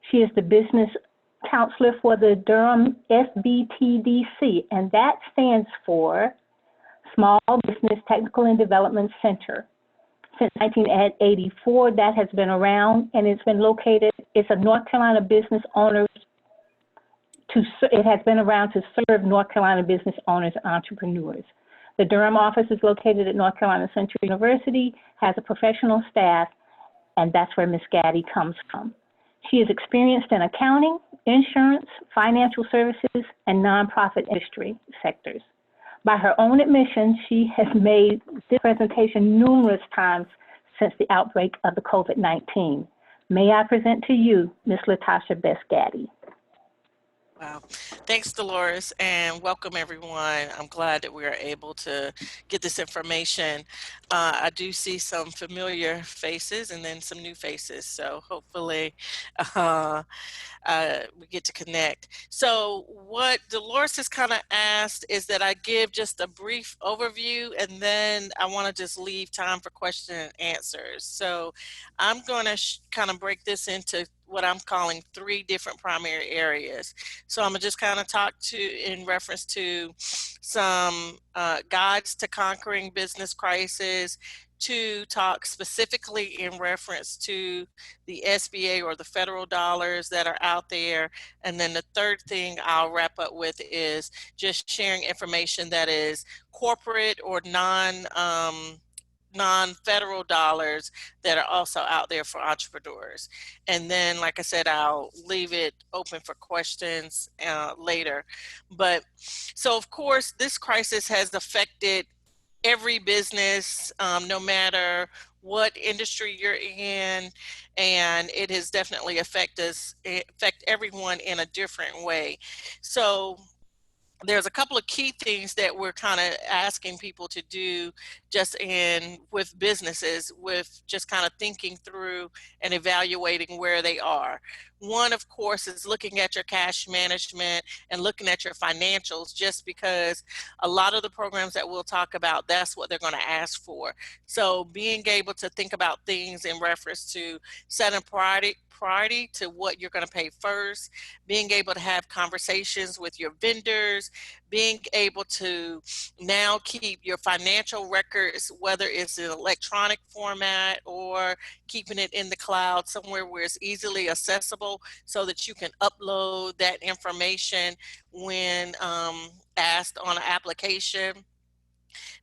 She is the business counselor for the Durham SBTDC, and that stands for Small Business Technical and Development Center. Since 1984, that has been around, and it's been located, it's a North Carolina business owners it has been around to serve North Carolina business owners and entrepreneurs. The Durham office is located at North Carolina Central University, has a professional staff, and that's where Ms. Gaddy comes from. She is experienced in accounting, insurance, financial services, and nonprofit industry sectors. By her own admission, she has made this presentation numerous times since the outbreak of the COVID-19. May I present to you Ms. Latasha Best Gaddy. Wow. Thanks, Dolores, and welcome everyone. I'm glad that we are able to get this information. I do see some familiar faces and then some new faces, so hopefully we get to connect. So what Dolores has kind of asked is that I give just a brief overview, and then I want to just leave time for question and answers. So I'm going to kind of break this into what I'm calling 3 different primary areas. So I'm gonna just kind of talk in reference to some guides to conquering business crisis, to talk specifically in reference to the SBA or the federal dollars that are out there. And then the third thing I'll wrap up with is just sharing information that is corporate or non-federal dollars that are also out there for entrepreneurs. And then, like I said, I'll leave it open for questions later. But so of course, this crisis has affected every business, no matter what industry you're in, and it has definitely affect everyone in a different way. So there's a couple of key things that we're kind of asking people to do just with businesses, with just kind of thinking through and evaluating where they are. One, of course, is looking at your cash management and looking at your financials, just because a lot of the programs that we'll talk about, that's what they're going to ask for. So being able to think about things in reference to setting priority to what you're going to pay first, being able to have conversations with your vendors, being able to now keep your financial records, whether it's in electronic format or keeping it in the cloud somewhere where it's easily accessible so that you can upload that information when asked on an application.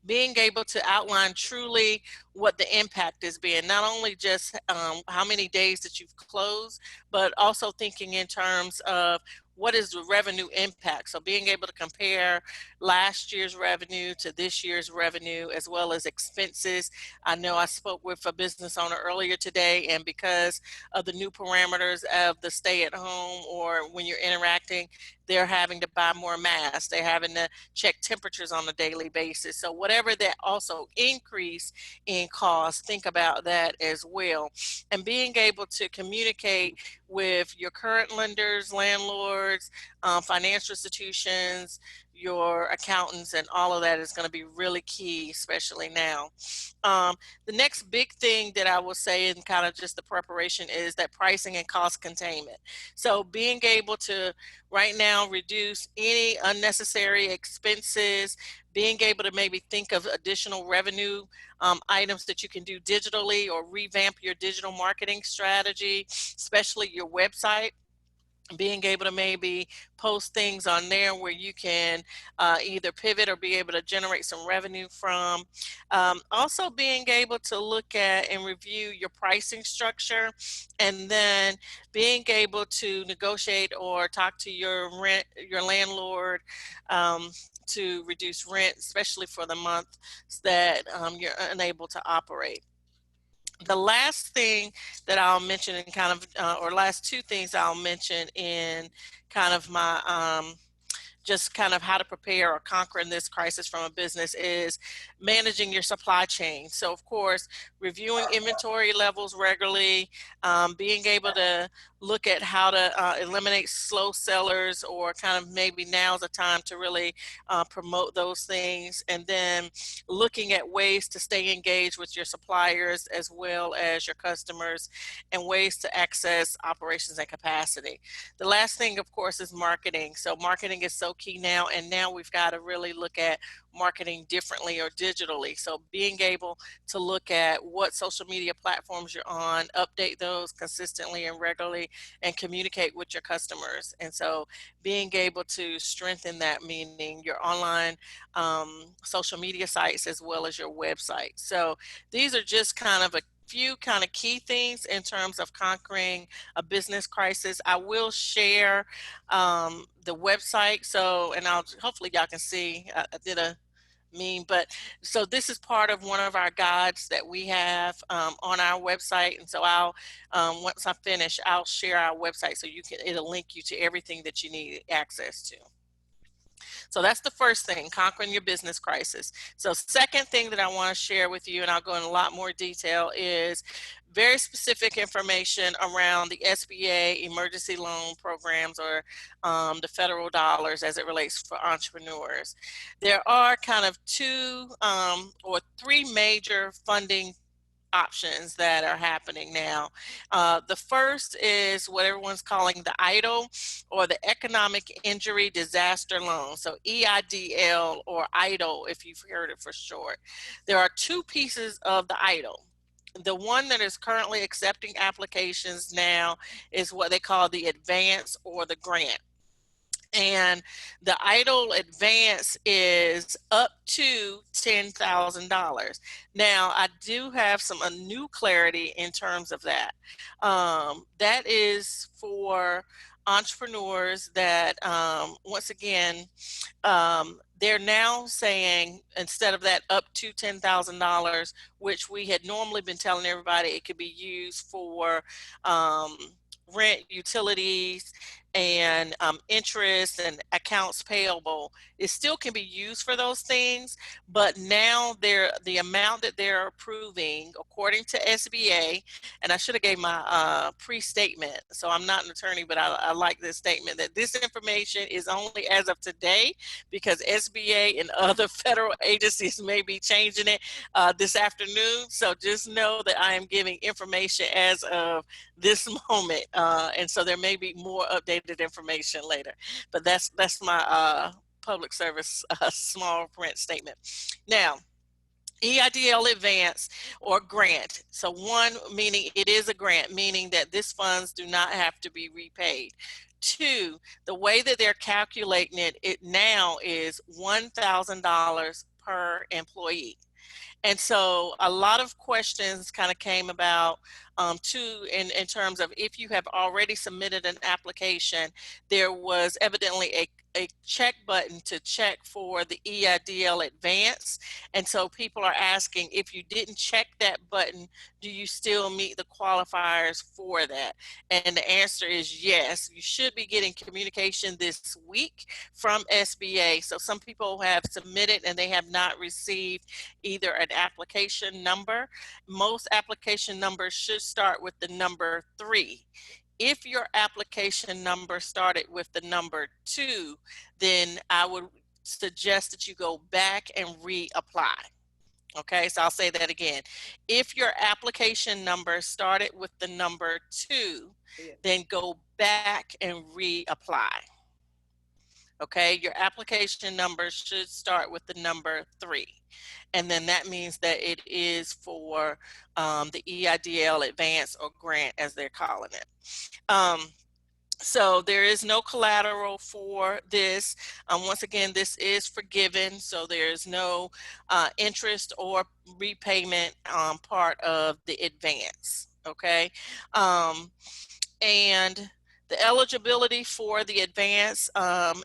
Being able to outline truly what the impact is being, not only just how many days that you've closed, but also thinking in terms of what is the revenue impact. So being able to compare last year's revenue to this year's revenue, as well as expenses. I know I spoke with a business owner earlier today, and because of the new parameters of the stay at home, or when you're interacting, they're having to buy more masks. They're having to check temperatures on a daily basis. So whatever that also increase in cost, think about that as well. And being able to communicate with your current lenders, landlords, financial institutions, your accountants, and all of that is going to be really key, especially now. The next big thing that I will say in kind of just the preparation is that pricing and cost containment. So being able to right now reduce any unnecessary expenses, being able to maybe think of additional revenue items that you can do digitally, or revamp your digital marketing strategy, especially your website. Being able to maybe post things on there where you can either pivot or be able to generate some revenue from. Also being able to look at and review your pricing structure, and then being able to negotiate or talk to your landlord to reduce rent, especially for the months that you're unable to operate. The last thing that I'll mention in kind of, or last 2 things I'll mention in kind of my, just kind of how to prepare or conquer in this crisis from a business is managing your supply chain. So of course, reviewing inventory levels regularly, being able to look at how to eliminate slow sellers, or kind of maybe now's the time to really promote those things. And then looking at ways to stay engaged with your suppliers as well as your customers, and ways to access operations and capacity. The last thing, of course, is marketing. So marketing is so key now, and now we've got to really look at marketing differently or digitally. So being able to look at what social media platforms you're on, update those consistently and regularly, and communicate with your customers. And so being able to strengthen that, meaning your online social media sites as well as your website. So these are just kind of a few kind of key things in terms of conquering a business crisis. I will share the website. So, and I'll hopefully y'all can see, I did a but so this is part of one of our guides that we have on our website. And so I'll once I finish, I'll share our website so you can, it'll link you to everything that you need access to. So that's the first thing, conquering your business crisis. So second thing that I want to share with you, and I'll go in a lot more detail, is very specific information around the SBA emergency loan programs, or the federal dollars as it relates for entrepreneurs. There are kind of two or three major funding options that are happening now. The first is what everyone's calling the EIDL, or the Economic Injury Disaster Loan. So EIDL, or EIDL if you've heard it for short. There are two pieces of the EIDL. The one that is currently accepting applications now is what they call the advance or the grant. And the EIDL advance is up to $10,000. Now, I do have some new clarity in terms of that. That is for entrepreneurs that, once again, they're now saying, instead of that up to $10,000, which we had normally been telling everybody it could be used for rent, utilities, and interest and accounts payable, it still can be used for those things. But now the amount that they're approving, according to SBA, and I should have gave my pre-statement, so I'm not an attorney, but I like this statement, that this information is only as of today, because SBA and other federal agencies may be changing it this afternoon. So just know that I am giving information as of this moment, and so there may be more updated information later. But that's my public service small print statement. Now, EIDL advance or grant. So one, meaning it is a grant, meaning that this funds do not have to be repaid. Two, the way that they're calculating it now is $1,000 per employee. And so a lot of questions kind of came about too, in terms of if you have already submitted an application. There was evidently a check button to check for the EIDL advance. And so people are asking, if you didn't check that button, do you still meet the qualifiers for that? And the answer is yes. You should be getting communication this week from SBA. So some people have submitted and they have not received either an application number. Most application numbers should start with the number 3. If your application number started with the number 2, then I would suggest that you go back and reapply. Okay, so I'll say that again. If your application number started with the number 2, then go back and reapply. Okay, your application number should start with the number 3. And then that means that it is for the EIDL advance or grant, as they're calling it. So there is no collateral for this. Once again, this is forgiven, so there is no interest or repayment part of the advance. Okay, and the eligibility for the advance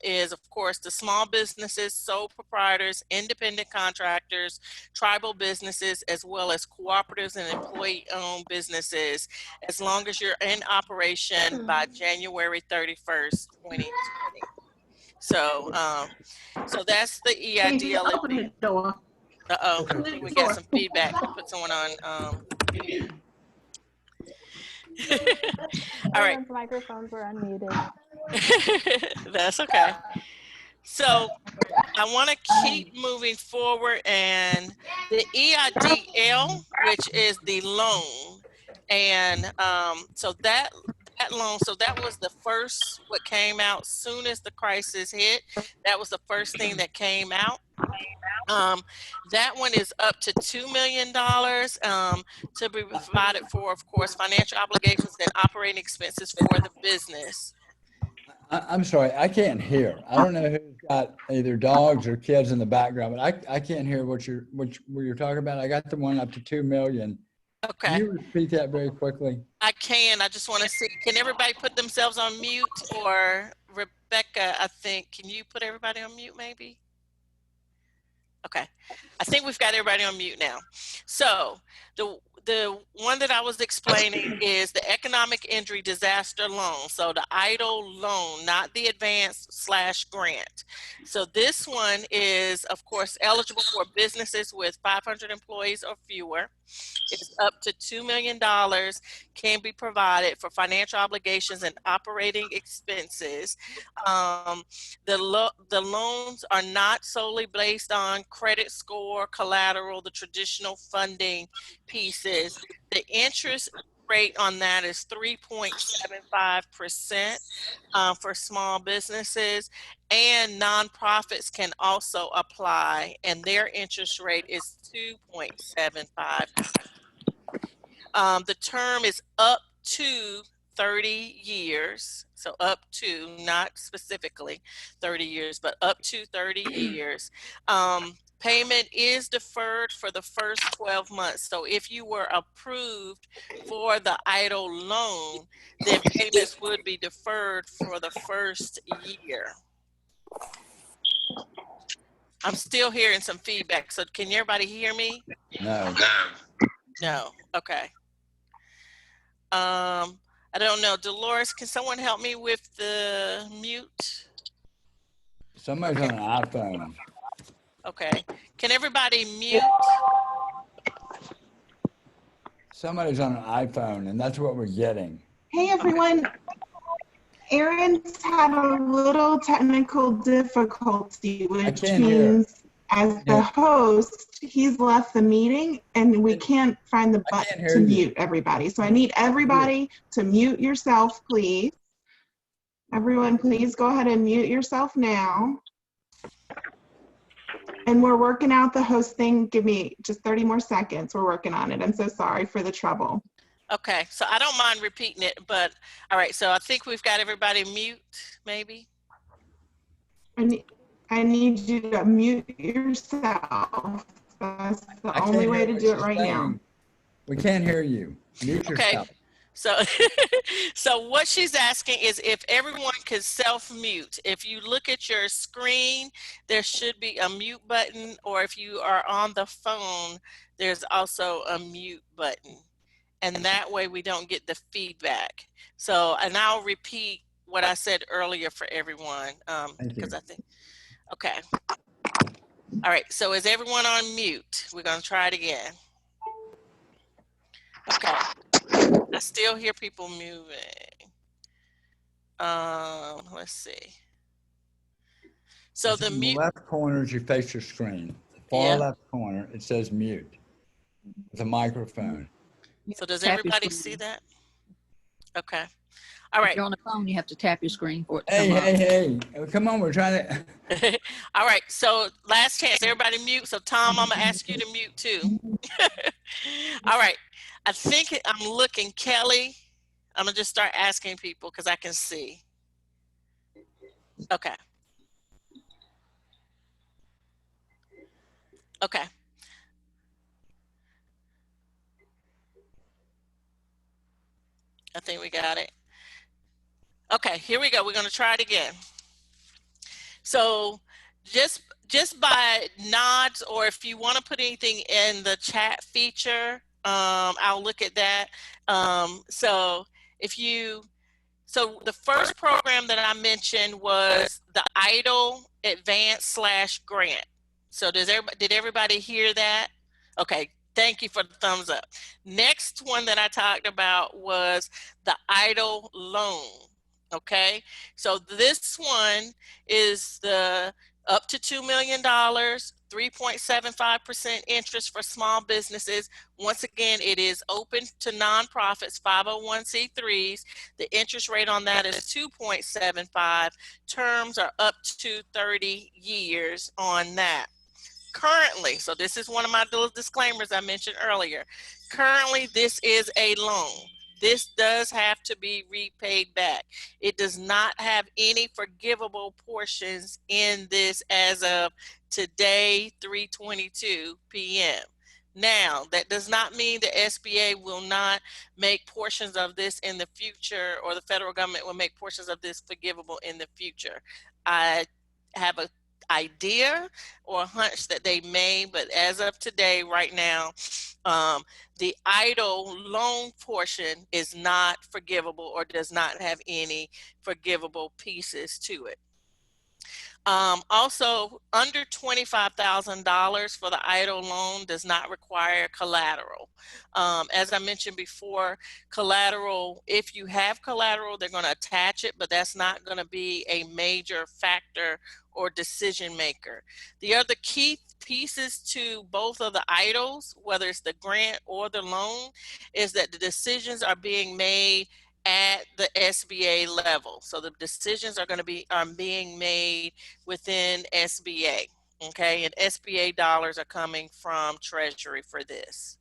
is, of course, the small businesses, sole proprietors, independent contractors, tribal businesses, as well as cooperatives and employee-owned businesses, as long as you're in operation by January 31st, 2020. So, so that's the EIDL. Open the door. Uh-oh, we got some feedback. Put someone on. All right. Everyone's microphones were unmuted. That's okay. So I want to keep moving forward, and the EIDL, which is the loan, and so that loan, so that was the first what came out soon as the crisis hit. That was the first thing that came out. That one is up to $2 million to be provided for, of course, financial obligations and operating expenses for the business. I'm sorry, I can't hear. I don't know who's got either dogs or kids in the background, but I can't hear what you're talking about. I got the one up to 2 million. Okay. Can you repeat that very quickly? I can. I just want to see. Can everybody put themselves on mute? Or Rebecca, I think, can you put everybody on mute maybe? Okay. I think we've got everybody on mute now. So the one that I was explaining is the economic injury disaster loan. So the EIDL loan, not the advance/grant. So this one is, of course, eligible for businesses with 500 employees or fewer. It's up to $2 million, can be provided for financial obligations and operating expenses. The loans are not solely based on credit score, collateral, the traditional funding pieces. The interest rate on that is 3.75% for small businesses, and nonprofits can also apply, and their interest rate is 2.75%. The term is up to 30 years. So up to, not specifically 30 years, but up to 30 years. Payment is deferred for the first 12 months. So if you were approved for the EIDL loan, then payments would be deferred for the first year. I'm still hearing some feedback. So can everybody hear me? No. No. Okay. I don't know. Dolores, can someone help me with the mute? Somebody's on an iPhone. Okay. Can everybody mute? Somebody's on an iPhone, and that's what we're getting. Hey, everyone. Aaron's had a little technical difficulty, which means as the host, he's left the meeting and we can't find the button to mute everybody. So I need everybody to mute yourself, please. Everyone, please go ahead and mute yourself now. And we're working out the host thing. Give me just 30 more seconds. We're working on it. I'm so sorry for the trouble. Okay, so I don't mind repeating it, but all right, so I think we've got everybody mute, maybe. I need you to mute yourself. That's the only way to do it right now. We can't hear you. Mute yourself. So what she's asking is if everyone could self-mute. If you look at your screen, there should be a mute button, or if you are on the phone, there's also a mute button. And that way we don't get the feedback. So, and I'll repeat what I said earlier for everyone, because I think, okay. All right, so is everyone on mute? We're gonna try it again. Okay, I still hear people moving. Let's see. So the mute. Left corner as you face your screen, far left corner, it says mute with a microphone. So does everybody see that? Okay. All right. If you're on the phone, you have to tap your screen for it to come up. Hey, come on, we're trying to. All right, so last chance, everybody mute. So Tom, I'm gonna ask you to mute too. All right, I think I'm looking, Kelly. I'm gonna just start asking people because I can see. Okay. Okay. I think we got it. Okay, here we go. We're going to try it again. So just by nods, or if you want to put anything in the chat feature, I'll look at that. So the first program that I mentioned was the EIDL Advance/Grant. So did everybody hear that? Okay, Thank you for the thumbs up. Next one that I talked about was the idle loan. Okay, so this one is the up to $2 million, 3.75% interest for small businesses. Once again, it is open to nonprofits, 501c3s. The interest rate on that is 2.75. Terms are up to 30 years on that. Currently, so this is one of my little disclaimers I mentioned earlier. Currently, this is a loan. This does have to be repaid back. It does not have any forgivable portions in this as of today, 3:22 p.m. Now, that does not mean the SBA will not make portions of this in the future, or the federal government will make portions of this forgivable in the future. I have a idea or a hunch that they may, but as of today, right now, the idle loan portion is not forgivable or does not have any forgivable pieces to it. Also, under $25,000 for the idle loan does not require collateral. As I mentioned before, collateral, if you have collateral, they're going to attach it, but that's not going to be a major factor or decision maker. The other key pieces to both of the IDLEs, whether it's the grant or the loan, is that the decisions are being made at the SBA level. So the decisions are going to be being made within SBA. Okay, and SBA dollars are coming from Treasury for this.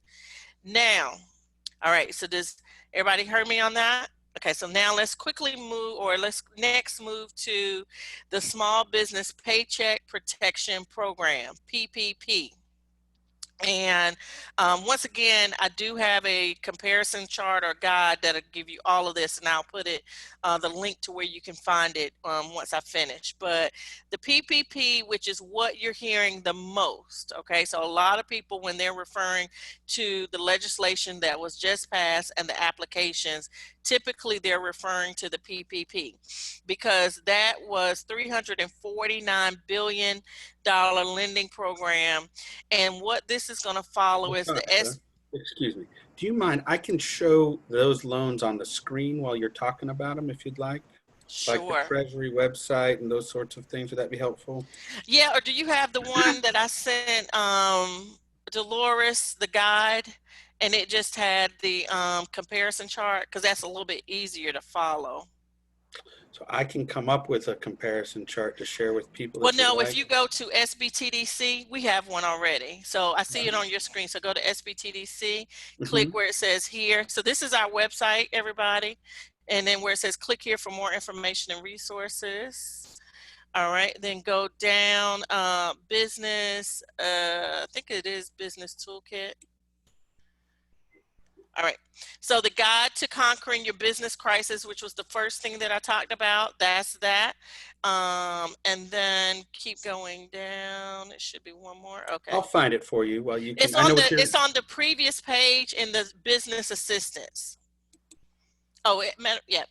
Now, all right, so does everybody heard me on that? Okay, so now let's quickly move, or let's next move to the Small Business Paycheck Protection Program, PPP. And once again, I do have a comparison chart or guide that'll give you all of this, and I'll put it, the link to where you can find it once I finish. But the PPP, which is what you're hearing the most, okay? So a lot of people, when they're referring to the legislation that was just passed and the applications, typically they're referring to the PPP, because that was $349 billion lending program. And what this is going to follow is the Excuse me. Do you mind? I can show those loans on the screen while you're talking about them if you'd like. Sure. Like the Treasury website and those sorts of things. Would that be helpful? Yeah, or do you have the one that I sent Dolores, the guide, and it just had the comparison chart? Because that's a little bit easier to follow. So I can come up with a comparison chart to share with people. Well, no, if you go to SBTDC, we have one already. So I see it on your screen. So go to SBTDC, click where it says here. So this is our website, everybody. And then where it says click here for more information and resources. All right, then go down, business, I think it is business toolkit. All right, so the guide to conquering your business crisis, which was the first thing that I talked about, that's that. And then keep going down. It should be one more. Okay. I'll find it for you while you can. It's on the previous page in the business assistance. Oh, yeah.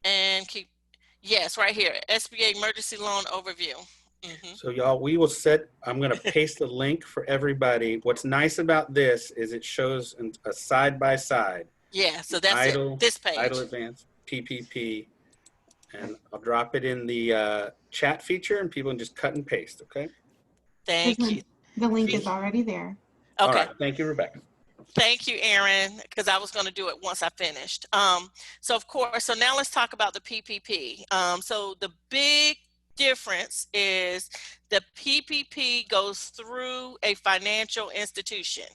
And keep, yes, right here, SBA emergency loan overview. So y'all, I'm going to paste the link for everybody. What's nice about this is it shows a side by side. Yeah, so that's this page. Idle Advance, PPP, and I'll drop it in the chat feature and people can just cut and paste, okay? Thank you. The link is already there. Okay. All right, thank you, Rebecca. Thank you, Aaron, because I was going to do it once I finished. So of course, so now let's talk about the PPP. So the big difference is the PPP goes through a financial institution.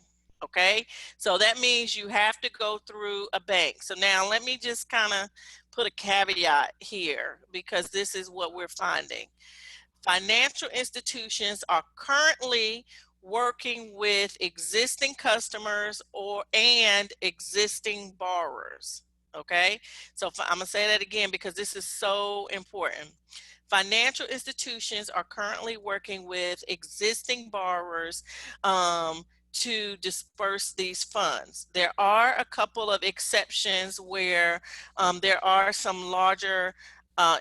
Okay, so that means you have to go through a bank. So now let me just kind of put a caveat here, because this is what we're finding. Financial institutions are currently working with existing customers and existing borrowers. Okay, so I'm gonna say that again because this is so important. Financial institutions are currently working with existing borrowers to disperse these funds. There are a couple of exceptions where there are some larger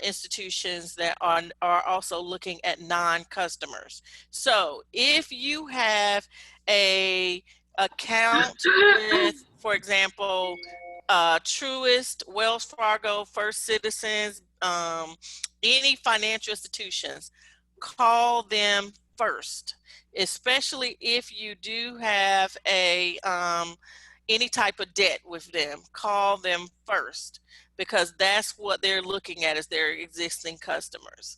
institutions that are also looking at non-customers. So if you have a account with, for example, Truist, Wells Fargo, First Citizens, any financial institutions, call them first, especially if you do have a any type of debt with them. Call them first, because that's what they're looking at as their existing customers.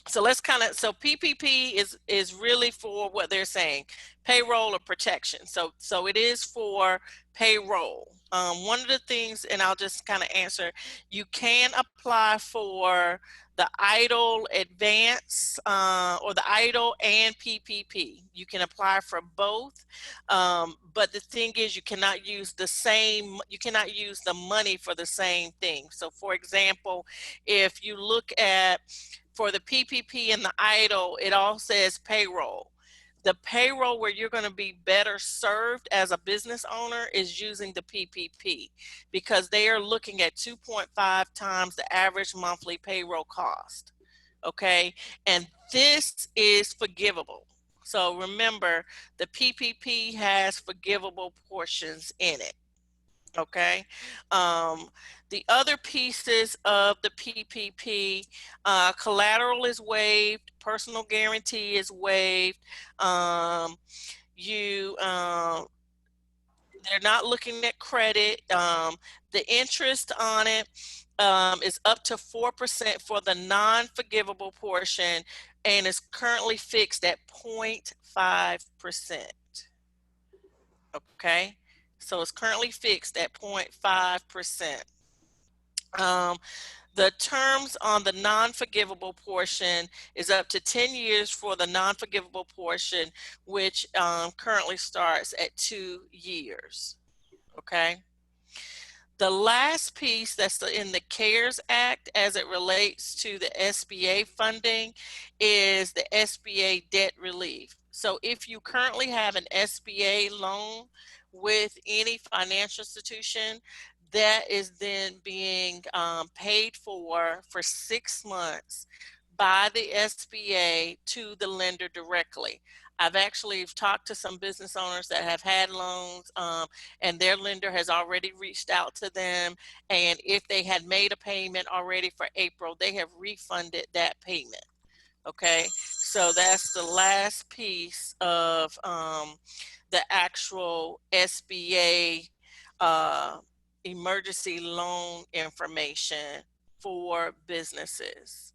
So let's so PPP is really for what they're saying, payroll or protection. So it is for payroll. One of the things, and I'll just kind of answer, you can apply for the EIDL advance or the EIDL and PPP. You can apply for both, but the thing is, you cannot use the money for the same thing. So for example, if you look at, for the PPP and the EIDL, it all says payroll. The payroll where you're going to be better served as a business owner is using the PPP, because they are looking at 2.5 times the average monthly payroll cost. Okay, and this is forgivable. So remember, the PPP has forgivable portions in it. Okay. The other pieces of the PPP, collateral is waived, personal guarantee is waived. They're not looking at credit. The interest on it is up to 4% for the non-forgivable portion, and is currently fixed at 0.5%. Okay. So it's currently fixed at 0.5%. The terms on the non-forgivable portion is up to 10 years for the non-forgivable portion, which currently starts at 2 years. Okay. The last piece that's in the CARES Act as it relates to the SBA funding is the SBA debt relief. So if you currently have an SBA loan with any financial institution, that is then being paid for 6 months by the SBA to the lender directly. I've actually talked to some business owners that have had loans and their lender has already reached out to them. And if they had made a payment already for April, they have refunded that payment. Okay, so that's the last piece of the actual SBA emergency loan information for businesses.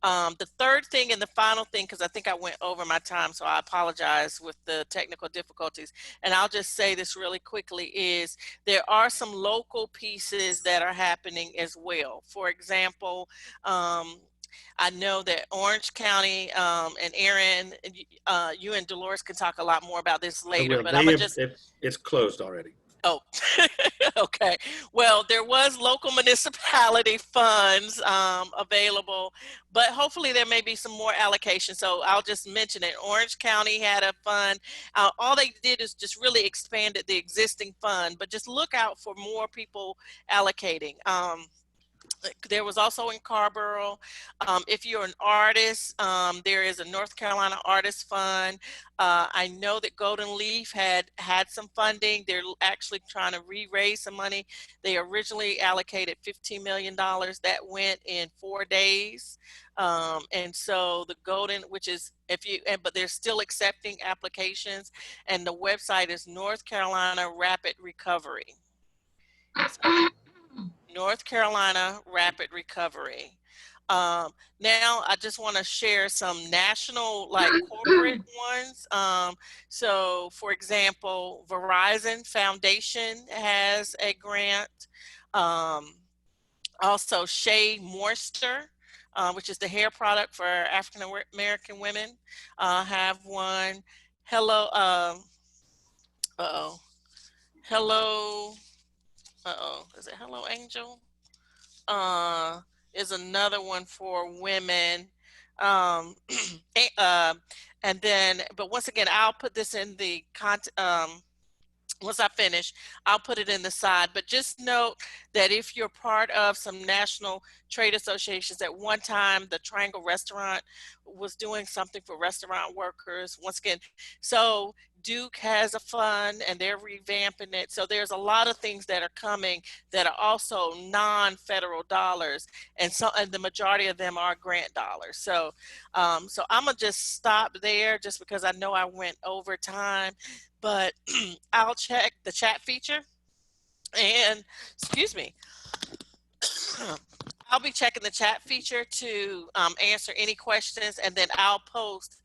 The third thing and the final thing, because I think I went over my time, so I apologize with the technical difficulties, and I'll just say this really quickly, is there are some local pieces that are happening as well. For example, I know that Orange County and Aaron, you and Dolores can talk a lot more about this later, but I'm just... It's closed already. Oh, okay. Well, there was local municipality funds available, but hopefully there may be some more allocation. So I'll just mention it. Orange County had a fund. All they did is just really expanded the existing fund, but just look out for more people allocating. There was also in Carborough. If you're an artist, there is a North Carolina Artist Fund. I know that Golden Leaf had some funding. They're actually trying to re-raise some money. They originally allocated $15 million. That went in 4 days. And so the Golden, which is, but they're still accepting applications. And the website is North Carolina Rapid Recovery. So, North Carolina Rapid Recovery. Now I just want to share some national, like corporate ones. So for example, Verizon Foundation has a grant. Also Shea Moisture, which is the hair product for African American women, have one. Hello, is it Hello Angel? Is another one for women. And then, but once again, I'll put this in the once I finish, I'll put it in the side. But just note that if you're part of some national trade associations, at one time the Triangle Restaurant was doing something for restaurant workers. Once again, so Duke has a fund and they're revamping it. So there's a lot of things that are coming that are also non-federal dollars, and the majority of them are grant dollars. So so I'm gonna just stop there, just because I know I went over time, but I'll check the chat feature, and excuse me, I'll be checking the chat feature to answer any questions, and then I'll post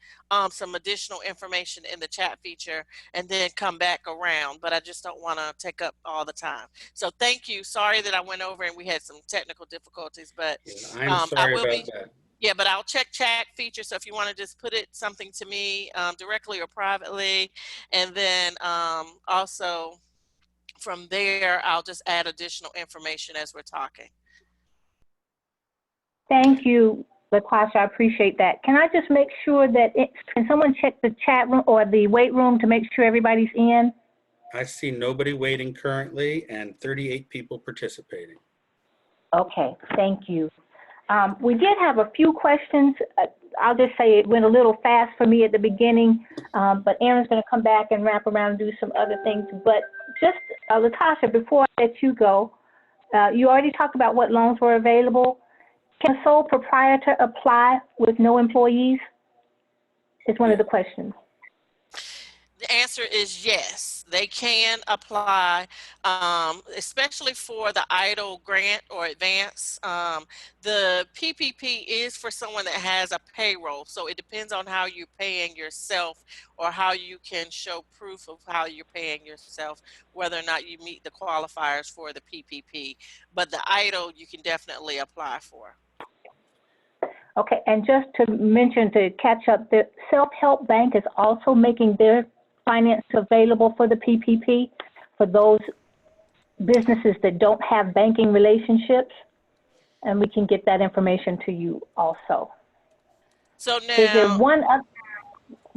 some additional information in the chat feature and then come back around, but I just don't want to take up all the time. So thank you. Sorry that I went over and we had some technical difficulties, but I'm sorry I will about be, that. yeah, but I'll check chat feature. So if you want to just put it something to me directly or privately, and then also from there, I'll just add additional information as we're talking. Thank you, Latasha. I appreciate that. Can I just make sure that can someone check the chat room or the wait room to make sure everybody's in? I see nobody waiting currently and 38 people participating. Okay, thank you. We did have a few questions. I'll just say it went a little fast for me at the beginning, but Aaron's going to come back and wrap around and do some other things. But just, Latasha, before I let you go, you already talked about what loans were available. Can a sole proprietor apply with no employees? Is one of the questions. The answer is yes, they can apply, especially for the EIDL grant or advance. The PPP is for someone that has a payroll, so it depends on how you're paying yourself or how you can show proof of how you're paying yourself, whether or not you meet the qualifiers for the PPP. But the EIDL you can definitely apply for. Okay, and just to mention, to catch up, the Self-Help Bank is also making their finance available for the PPP for those businesses that don't have banking relationships, and we can get that information to you also. So now, is there one other?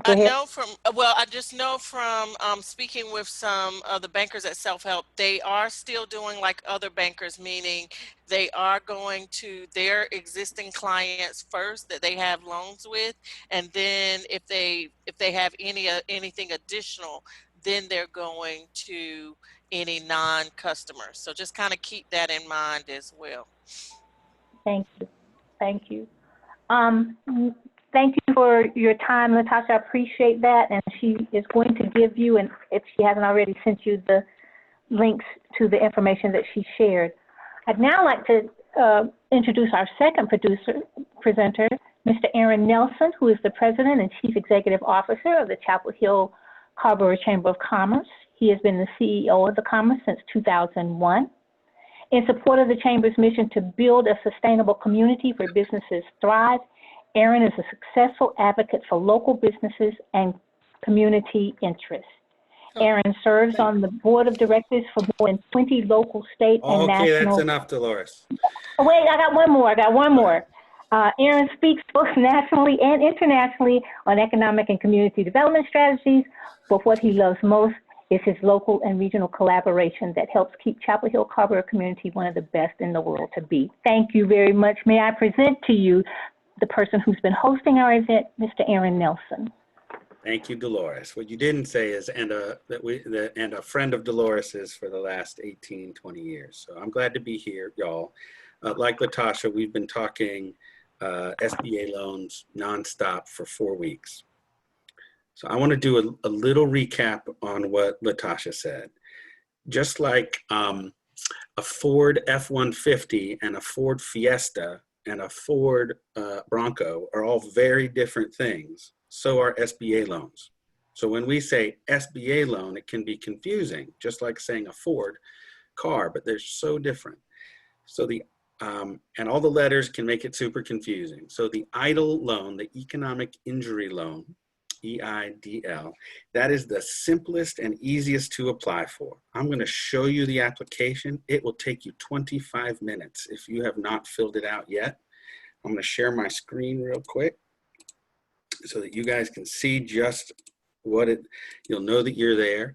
Go ahead. I just know from speaking with some of the bankers at Self-Help, they are still doing like other bankers, meaning they are going to their existing clients first that they have loans with, and then if they have anything additional, then they're going to any non-customers. So just kind of keep that in mind as well. Thank you. Thank you. Thank you for your time, Latasha. I appreciate that. And she is going to give you, and if she hasn't already sent you, the links to the information that she shared. I'd now like to introduce our second presenter, Mr. Aaron Nelson, who is the President and Chief Executive Officer of the Chapel Hill Carrboro Chamber of Commerce. He has been the CEO of the Commerce since 2001. In support of the Chamber's mission to build a sustainable community where businesses thrive, Aaron is a successful advocate for local businesses and community interests. Aaron serves on the board of directors for more than 20 local, state, and national. Okay, that's enough, Dolores. Oh, wait, I got one more. Aaron speaks both nationally and internationally on economic and community development strategies, but what he loves most is his local and regional collaboration that helps keep Chapel Hill Carrboro community one of the best in the world to be. Thank you very much. May I present to you the person who's been hosting our event, Mr. Aaron Nelson. Thank you, Dolores. What you didn't say is, and a friend of Dolores's for the last 18, 20 years. So I'm glad to be here, y'all. Like Latasha, we've been talking SBA loans nonstop for 4 weeks. So I want to do a little recap on what Latasha said. Just like a Ford F-150 and a Ford Fiesta and a Ford Bronco are all very different things. So are SBA loans. So when we say SBA loan, it can be confusing, just like saying a Ford car, but they're so different. So and all the letters can make it super confusing. So the EIDL loan, the economic injury loan, EIDL, that is the simplest and easiest to apply for. I'm going to show you the application. It will take you 25 minutes if you have not filled it out yet. I'm going to share my screen real quick so that you guys can see just what you'll know that you're there.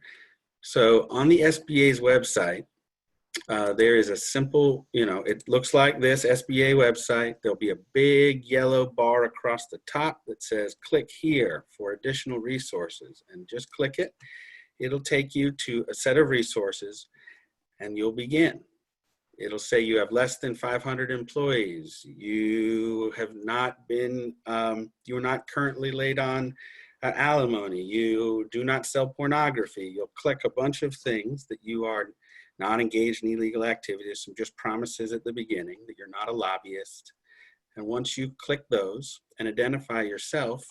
So on the SBA's website, there is a simple, it looks like this SBA website. There'll be a big yellow bar across the top that says click here for additional resources, and just click it. It'll take you to a set of resources and you'll begin. It'll say you have less than 500 employees. You have not been, you are not currently laid on alimony. You do not sell pornography. You'll click a bunch of things that you are not engaged in illegal activities, some just promises at the beginning that you're not a lobbyist. And once you click those and identify yourself,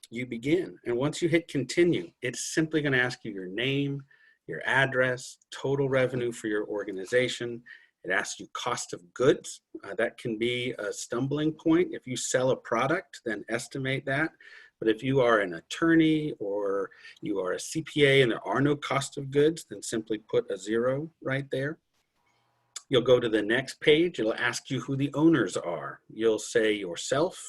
you begin. And once you hit continue, it's simply going to ask you your name, your address, total revenue for your organization. It asks you cost of goods. That can be a stumbling point. If you sell a product, then estimate that. But if you are an attorney or you are a CPA and there are no cost of goods, then simply put a 0 right there. You'll go to the next page. It'll ask you who the owners are. You'll say yourself.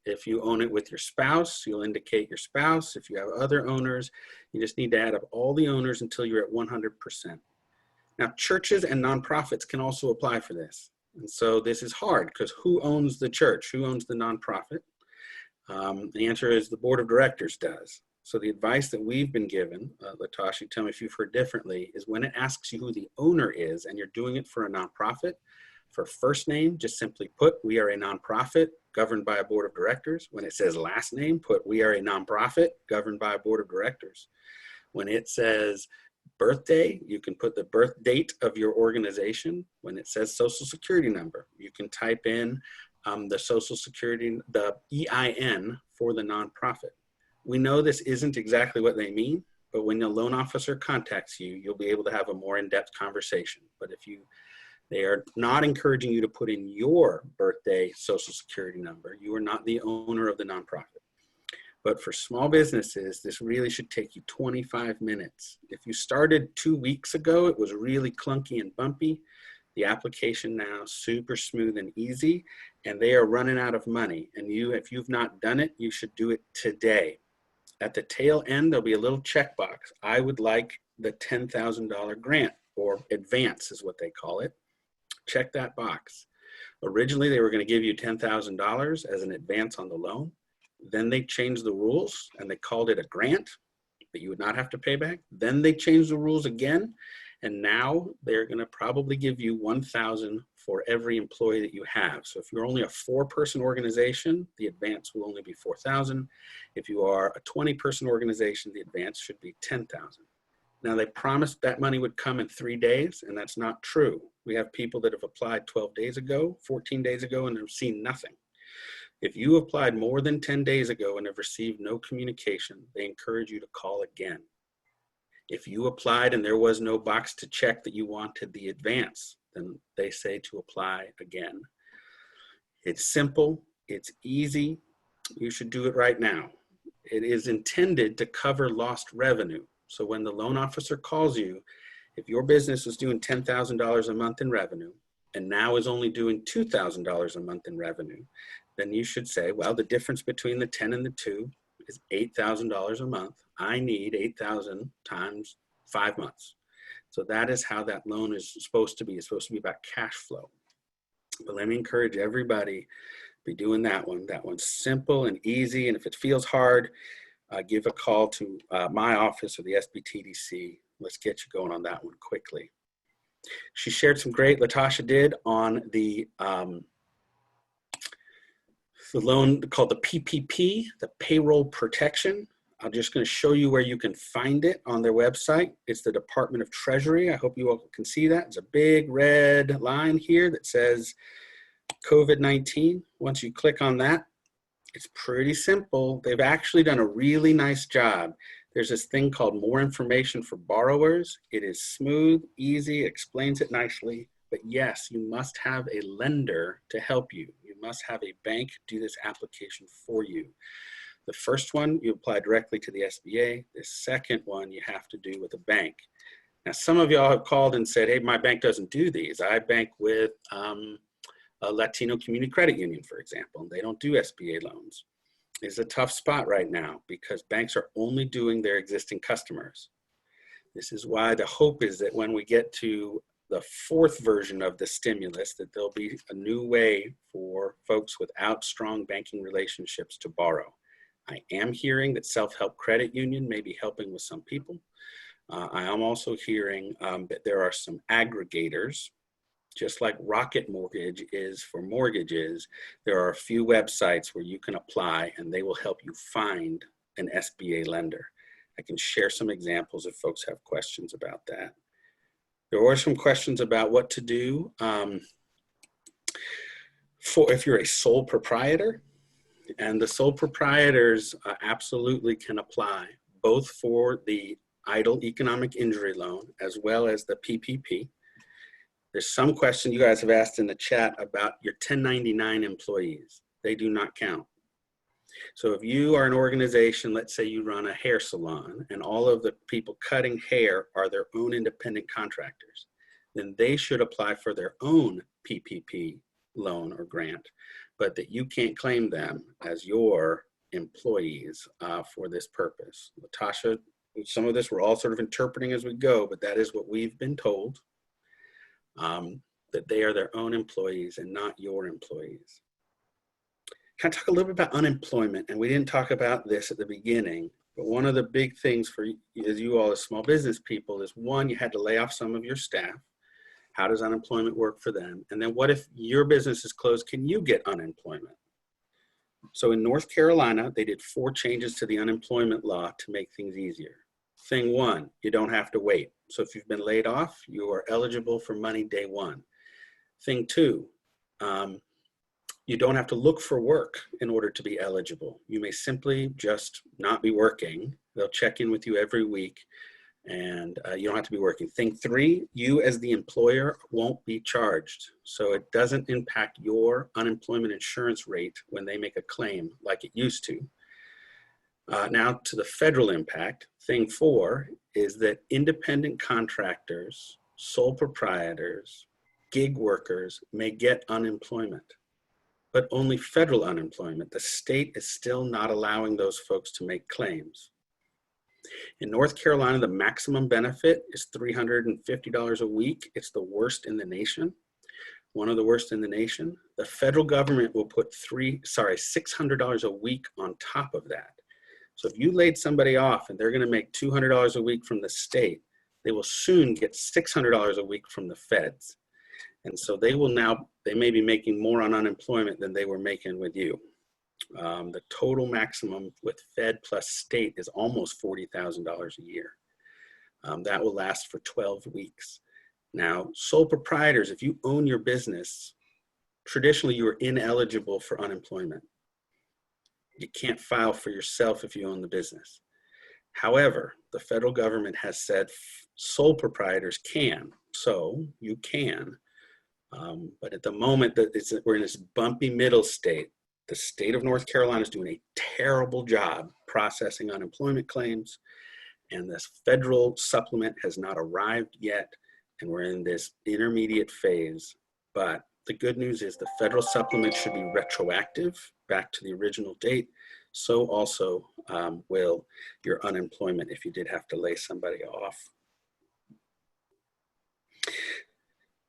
If you own it with your spouse, you'll indicate your spouse. If you have other owners, you just need to add up all the owners until you're at 100%. Now, churches and nonprofits can also apply for this. And so this is hard because who owns the church? Who owns the nonprofit? The answer is the board of directors does. So the advice that we've been given, Latasha, tell me if you've heard differently, is when it asks you who the owner is and you're doing it for a nonprofit, for first name, just simply put, we are a nonprofit governed by a board of directors. When it says last name, put, we are a nonprofit governed by a board of directors. When it says birthday, you can put the birth date of your organization. When it says social security number, you can type in the social security, the EIN for the nonprofit. We know this isn't exactly what they mean, but when the loan officer contacts you, you'll be able to have a more in-depth conversation. But if they are not encouraging you to put in your birthday social security number, you are not the owner of the nonprofit. But for small businesses, this really should take you 25 minutes. If you started 2 weeks ago, it was really clunky and bumpy. The application now super smooth and easy, and they are running out of money. And if you've not done it, you should do it today. At the tail end, there'll be a little checkbox. I would like the $10,000 grant, or advance is what they call it. Check that box. Originally, they were going to give you $10,000 as an advance on the loan. Then they changed the rules and they called it a grant that you would not have to pay back. Then they changed the rules again. And now they're going to probably give you $1,000 for every employee that you have. So if you're only a 4-person organization, the advance will only be $4,000. If you are a 20-person organization, the advance should be $10,000. Now they promised that money would come in 3 days, and that's not true. We have people that have applied 12 days ago, 14 days ago, and have seen nothing. If you applied more than 10 days ago and have received no communication, they encourage you to call again. If you applied and there was no box to check that you wanted the advance, then they say to apply again. It's simple, it's easy, you should do it right now. It is intended to cover lost revenue. So when the loan officer calls you, if your business is doing $10,000 a month in revenue and now is only doing $2,000 a month in revenue, then you should say, well, the difference between the 10 and the 2 is $8,000 a month. I need 8,000 times 5 months. So that is how that loan is supposed to be. It's supposed to be about cash flow. But let me encourage everybody, be doing that one. That one's simple and easy. And if it feels hard, give a call to my office or the SBTDC. Let's get you going on that one quickly. She shared some great, Latasha did, on the loan called the PPP, the payroll protection. I'm just going to show you where you can find it on their website. It's the Department of Treasury. I hope you all can see that. It's a big red line here that says COVID-19. Once you click on that, it's pretty simple. They've actually done a really nice job. There's this thing called More Information for Borrowers. It is smooth, easy, explains it nicely. But yes, you must have a lender to help you. You must have a bank do this application for you. The first one, you apply directly to the SBA. The second one, you have to do with a bank. Now, some of y'all have called and said, hey, my bank doesn't do these. I bank with a Latino Community Credit Union, for example, and they don't do SBA loans. It's a tough spot right now because banks are only doing their existing customers. This is why the hope is that when we get to the fourth version of the stimulus, that there'll be a new way for folks without strong banking relationships to borrow. I am hearing that self-help credit union may be helping with some people. I am also hearing that there are some aggregators, just like Rocket Mortgage is for mortgages. There are a few websites where you can apply and they will help you find an SBA lender. I can share some examples if folks have questions about that. There were some questions about what to do for if you're a sole proprietor, and the sole proprietors absolutely can apply both for the idle economic injury loan as well as the PPP. There's some question you guys have asked in the chat about your 1099 employees. They do not count. So if you are an organization, let's say you run a hair salon and all of the people cutting hair are their own independent contractors, then they should apply for their own PPP loan or grant, but that you can't claim them as your employees for this purpose. Latasha, some of this we're all sort of interpreting as we go, but that is what we've been told, that they are their own employees and not your employees. Can I talk a little bit about unemployment? And we didn't talk about this at the beginning, but one of the big things for you all as small business people is, one, you had to lay off some of your staff. How does unemployment work for them? And then what if your business is closed? Can you get unemployment? So in North Carolina, they did 4 changes to the unemployment law to make things easier. Thing 1, you don't have to wait. So if you've been laid off, you are eligible for money day 1. Thing 2, you don't have to look for work in order to be eligible. You may simply just not be working. They'll check in with you every week and you don't have to be working. Thing 3, you as the employer won't be charged. So it doesn't impact your unemployment insurance rate when they make a claim like it used to. Now to the federal impact. Thing 4 is that independent contractors, sole proprietors, gig workers may get unemployment, but only federal unemployment. The state is still not allowing those folks to make claims. In North Carolina, the maximum benefit is $350 a week. It's the worst in the nation, one of the worst in the nation. The federal government will put $600 a week on top of that. So if you laid somebody off and they're gonna make $200 a week from the state, they will soon get $600 a week from the feds. And so they may be making more on unemployment than they were making with you. The total maximum with Fed plus state is almost $40,000 a year. That will last for 12 weeks. Now, sole proprietors, if you own your business, traditionally you are ineligible for unemployment. You can't file for yourself if you own the business. However, the federal government has said sole proprietors can, so you can. But at the moment that we're in this bumpy middle state, the state of North Carolina is doing a terrible job processing unemployment claims, and this federal supplement has not arrived yet, and we're in this intermediate phase. But the good news is the federal supplement should be retroactive back to the original date. So also will your unemployment if you did have to lay somebody off.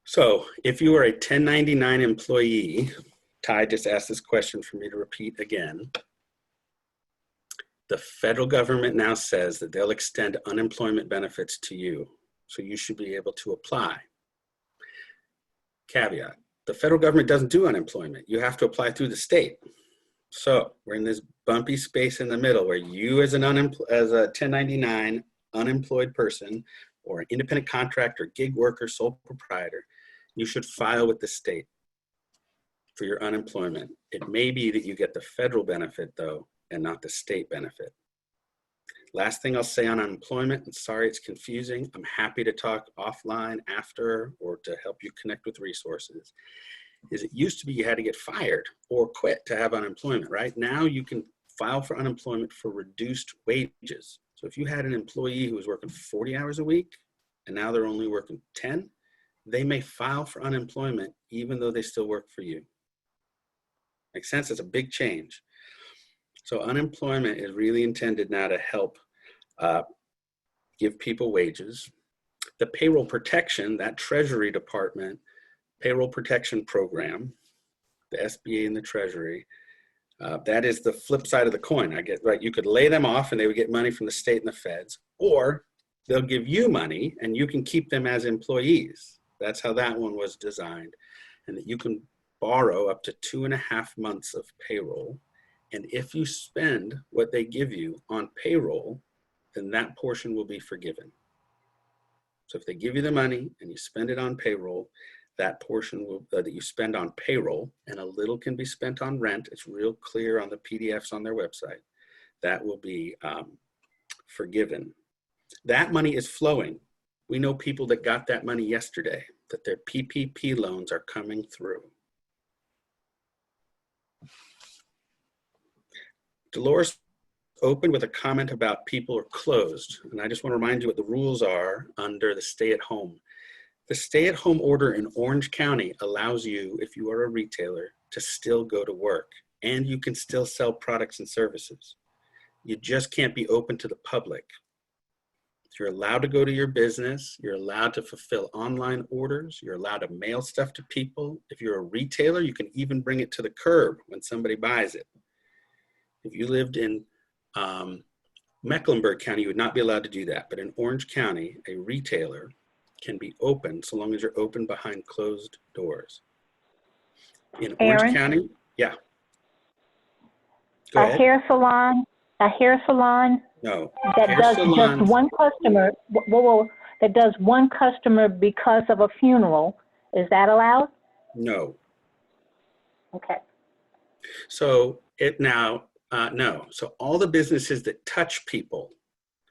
So if you are a 1099 employee, Ty just asked this question for me to repeat again. The federal government now says that they'll extend unemployment benefits to you. So you should be able to apply. Caveat, the federal government doesn't do unemployment. You have to apply through the state. So we're in this bumpy space in the middle where you as a 1099 unemployed person or an independent contractor, gig worker, sole proprietor, you should file with the state for your unemployment. It may be that you get the federal benefit though, and not the state benefit. Last thing I'll say on unemployment, and sorry it's confusing, I'm happy to talk offline after or to help you connect with resources, is it used to be you had to get fired or quit to have unemployment, right? Now you can file for unemployment for reduced wages. So if you had an employee who was working 40 hours a week and now they're only working 10, they may file for unemployment even though they still work for you. Makes sense? It's a big change. So unemployment is really intended now to help give people wages. The payroll protection, that Treasury Department payroll protection program, the SBA and the Treasury, that is the flip side of the coin. Right, you could lay them off and they would get money from the state and the feds, or they'll give you money and you can keep them as employees. That's how that one was designed. And that you can borrow up to 2.5 months of payroll. And if you spend what they give you on payroll, then that portion will be forgiven. So if they give you the money and you spend it on payroll, that portion will, that you spend on payroll, and a little can be spent on rent. It's real clear on the PDFs on their website. That will be forgiven. That money is flowing. We know people that got that money yesterday, that their PPP loans are coming through. Dolores opened with a comment about people are closed. And I just want to remind you what the rules are under the stay-at-home. The stay-at-home order in Orange County allows you, if you are a retailer, to still go to work, and you can still sell products and services. You just can't be open to the public. You're allowed to go to your business. You're allowed to fulfill online orders. You're allowed to mail stuff to people. If you're a retailer, you can even bring it to the curb when somebody buys it. If you lived in Mecklenburg County, you would not be allowed to do that. But in Orange County, a retailer can be open so long as you're open behind closed doors. In Orange County, yeah. Go ahead. A hair salon No. that Hair does salons, just one customer, that does one customer because of a funeral, is that allowed? no. Okay. So no. So all the businesses that touch people,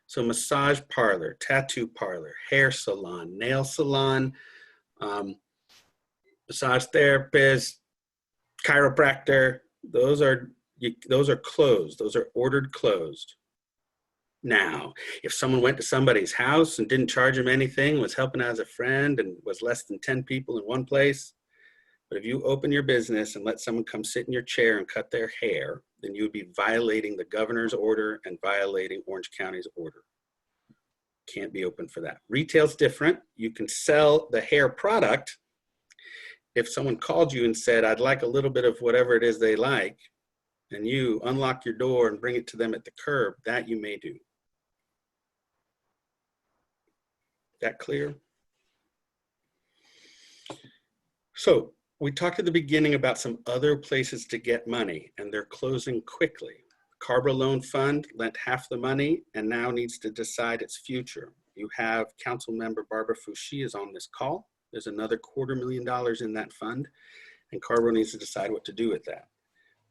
so massage parlor, tattoo parlor, hair salon, nail salon, massage therapist, chiropractor, those are closed. Those are ordered closed. Now, if someone went to somebody's house and didn't charge them anything, was helping out as a friend and was less than 10 people in one place, but if you open your business and let someone come sit in your chair and cut their hair, then you would be violating the governor's order and violating Orange County's order. Can't be open for that. Retail's different. You can sell the hair product. If someone called you and said, I'd like a little bit of whatever it is they like, and you unlock your door and bring it to them at the curb, that you may do. That clear? So we talked at the beginning about some other places to get money, and they're closing quickly. Carver Loan Fund lent half the money and now needs to decide its future. You have Council Member Barbara Fouché is on this call. There's another $250,000 in that fund, and Carver needs to decide what to do with that.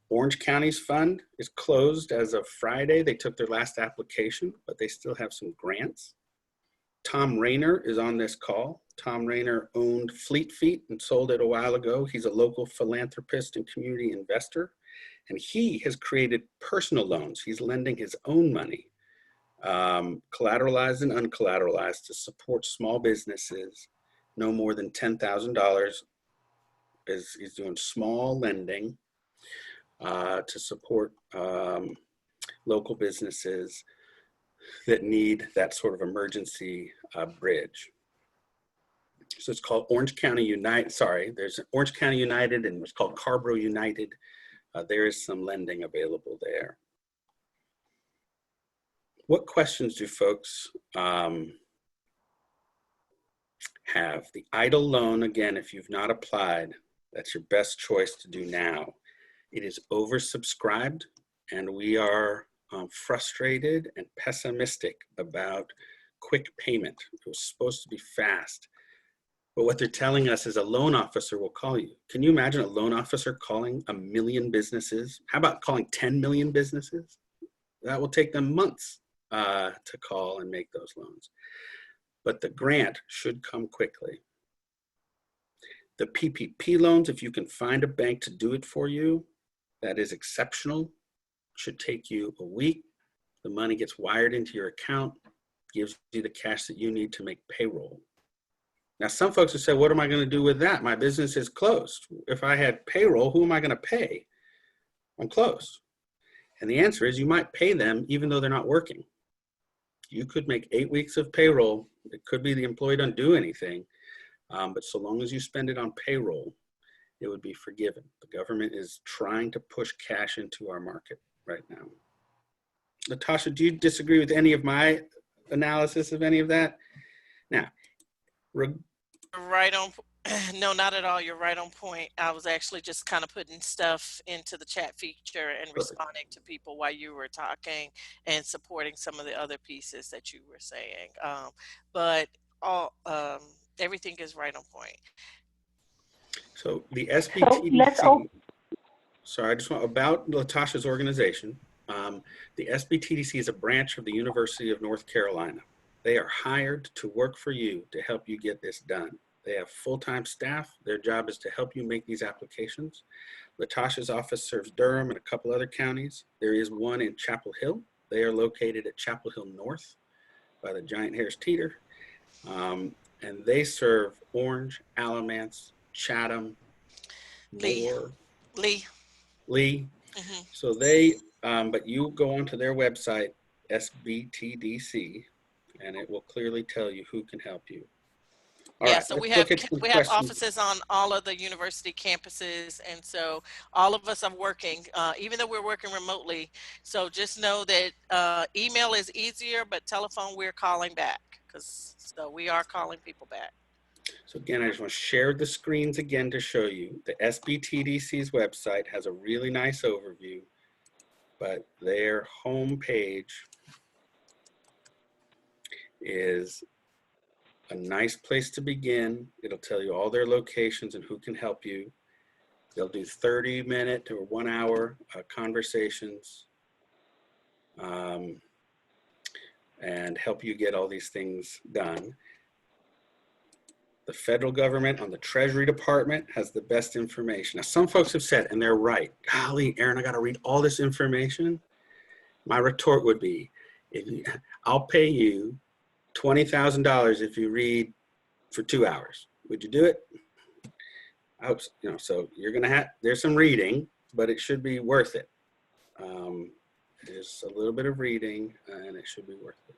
Orange County's fund is closed as of Friday. They took their last application, but they still have some grants. Tom Rayner is on this call. Tom Rayner owned Fleet Feet and sold it a while ago. He's a local philanthropist and community investor, and he has created personal loans. He's lending his own money, collateralized and uncollateralized, to support small businesses, no more than $10,000. He's doing small lending to support local businesses that need that sort of emergency bridge. So it's called Orange County United. Sorry, there's Orange County United and it's called Carborough United. There is some lending available there. What questions do folks have? The EIDL loan, again, if you've not applied, that's your best choice to do now. It is oversubscribed, and we are frustrated and pessimistic about quick payment. It was supposed to be fast. But what they're telling us is a loan officer will call you. Can you imagine a loan officer calling 1 million businesses? How about calling 10 million businesses? That will take them months to call and make those loans. But the grant should come quickly. The PPP loans, if you can find a bank to do it for you, that is exceptional. Should take you a week. The money gets wired into your account, gives you the cash that you need to make payroll. Now, some folks have said, what am I going to do with that? My business is closed. If I had payroll, who am I going to pay? I'm closed. And the answer is you might pay them even though they're not working. You could make 8 weeks of payroll. It could be the employee doesn't do anything, but so long as you spend it on payroll, it would be forgiven. The government is trying to push cash into our market right now. Natasha, do you disagree with any of my analysis of any of that? Now, right on. No, not at all. You're right on point. I was actually just kind of putting stuff into the chat feature and responding to people while you were talking and supporting some of the other pieces that you were saying. But everything is right on point. So the SBTDC, So sorry, I just want about Latasha's organization. The SBTDC is a branch of the University of North Carolina. They are hired to work for you to help you get this done. They have full-time staff. Their job is to help you make these applications. Latasha's office serves Durham and a couple other counties. There is one in Chapel Hill. They are located at Chapel Hill North by the Giant Harris Teeter. And they serve Orange, Alamance, Chatham, Moore, Lee. Mm-hmm. So they, but you go onto their website, SBTDC, and it will clearly tell you who can help you. All right, so we have offices on all of the university campuses, and so all of us are working, even though we're working remotely. So just know that email is easier, but telephone we're calling back, so we are calling people back. So again, I just want to share the screens again to show you. The SBTDC's website has a really nice overview, but their homepage is a nice place to begin. It'll tell you all their locations and who can help you. They'll do 30-minute or 1 hour conversations and help you get all these things done. The federal government on the Treasury Department has the best information. Now, some folks have said, and they're right, golly, Aaron, I got to read all this information. My retort would be, I'll pay you $20,000 if you read for 2 hours. Would you do it? I hope so. You know, so you're going to have, there's some reading, but it should be worth it. There's a little bit of reading and it should be worth it.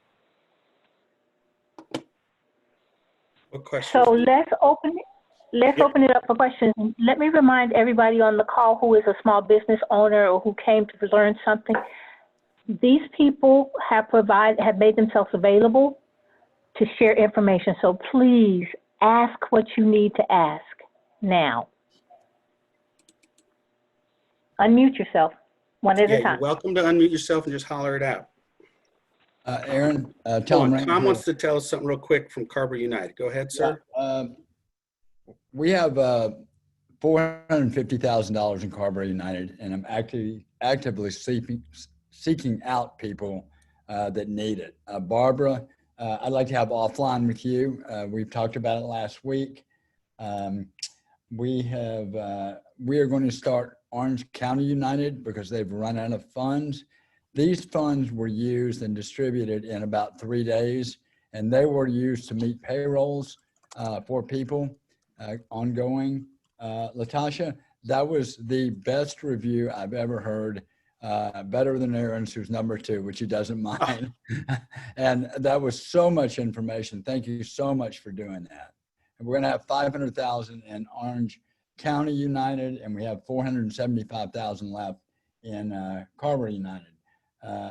What questions? So let's open it up for questions. Let me remind everybody on the call who is a small business owner or who came to learn something. These people have made themselves available to share information. So please ask what you need to ask now. Unmute yourself one at a time. You're welcome to unmute yourself and just holler it out. Aaron, Tom wants to tell us something real quick from Carver United. Go ahead, sir. We have $450,000 in Carver United, and I'm actively seeking out people that need it. Barbara, I'd like to have offline with you. We've talked about it last week. We are going to start Orange County United because they've run out of funds. These funds were used and distributed in about 3 days, and they were used to meet payrolls for people ongoing. Latasha, that was the best review I've ever heard, better than Aaron's, who's number 2, which he doesn't mind. And that was so much information. Thank you so much for doing that. And we're going to have $500,000 in Orange County United, and we have $475,000 left in Carver United.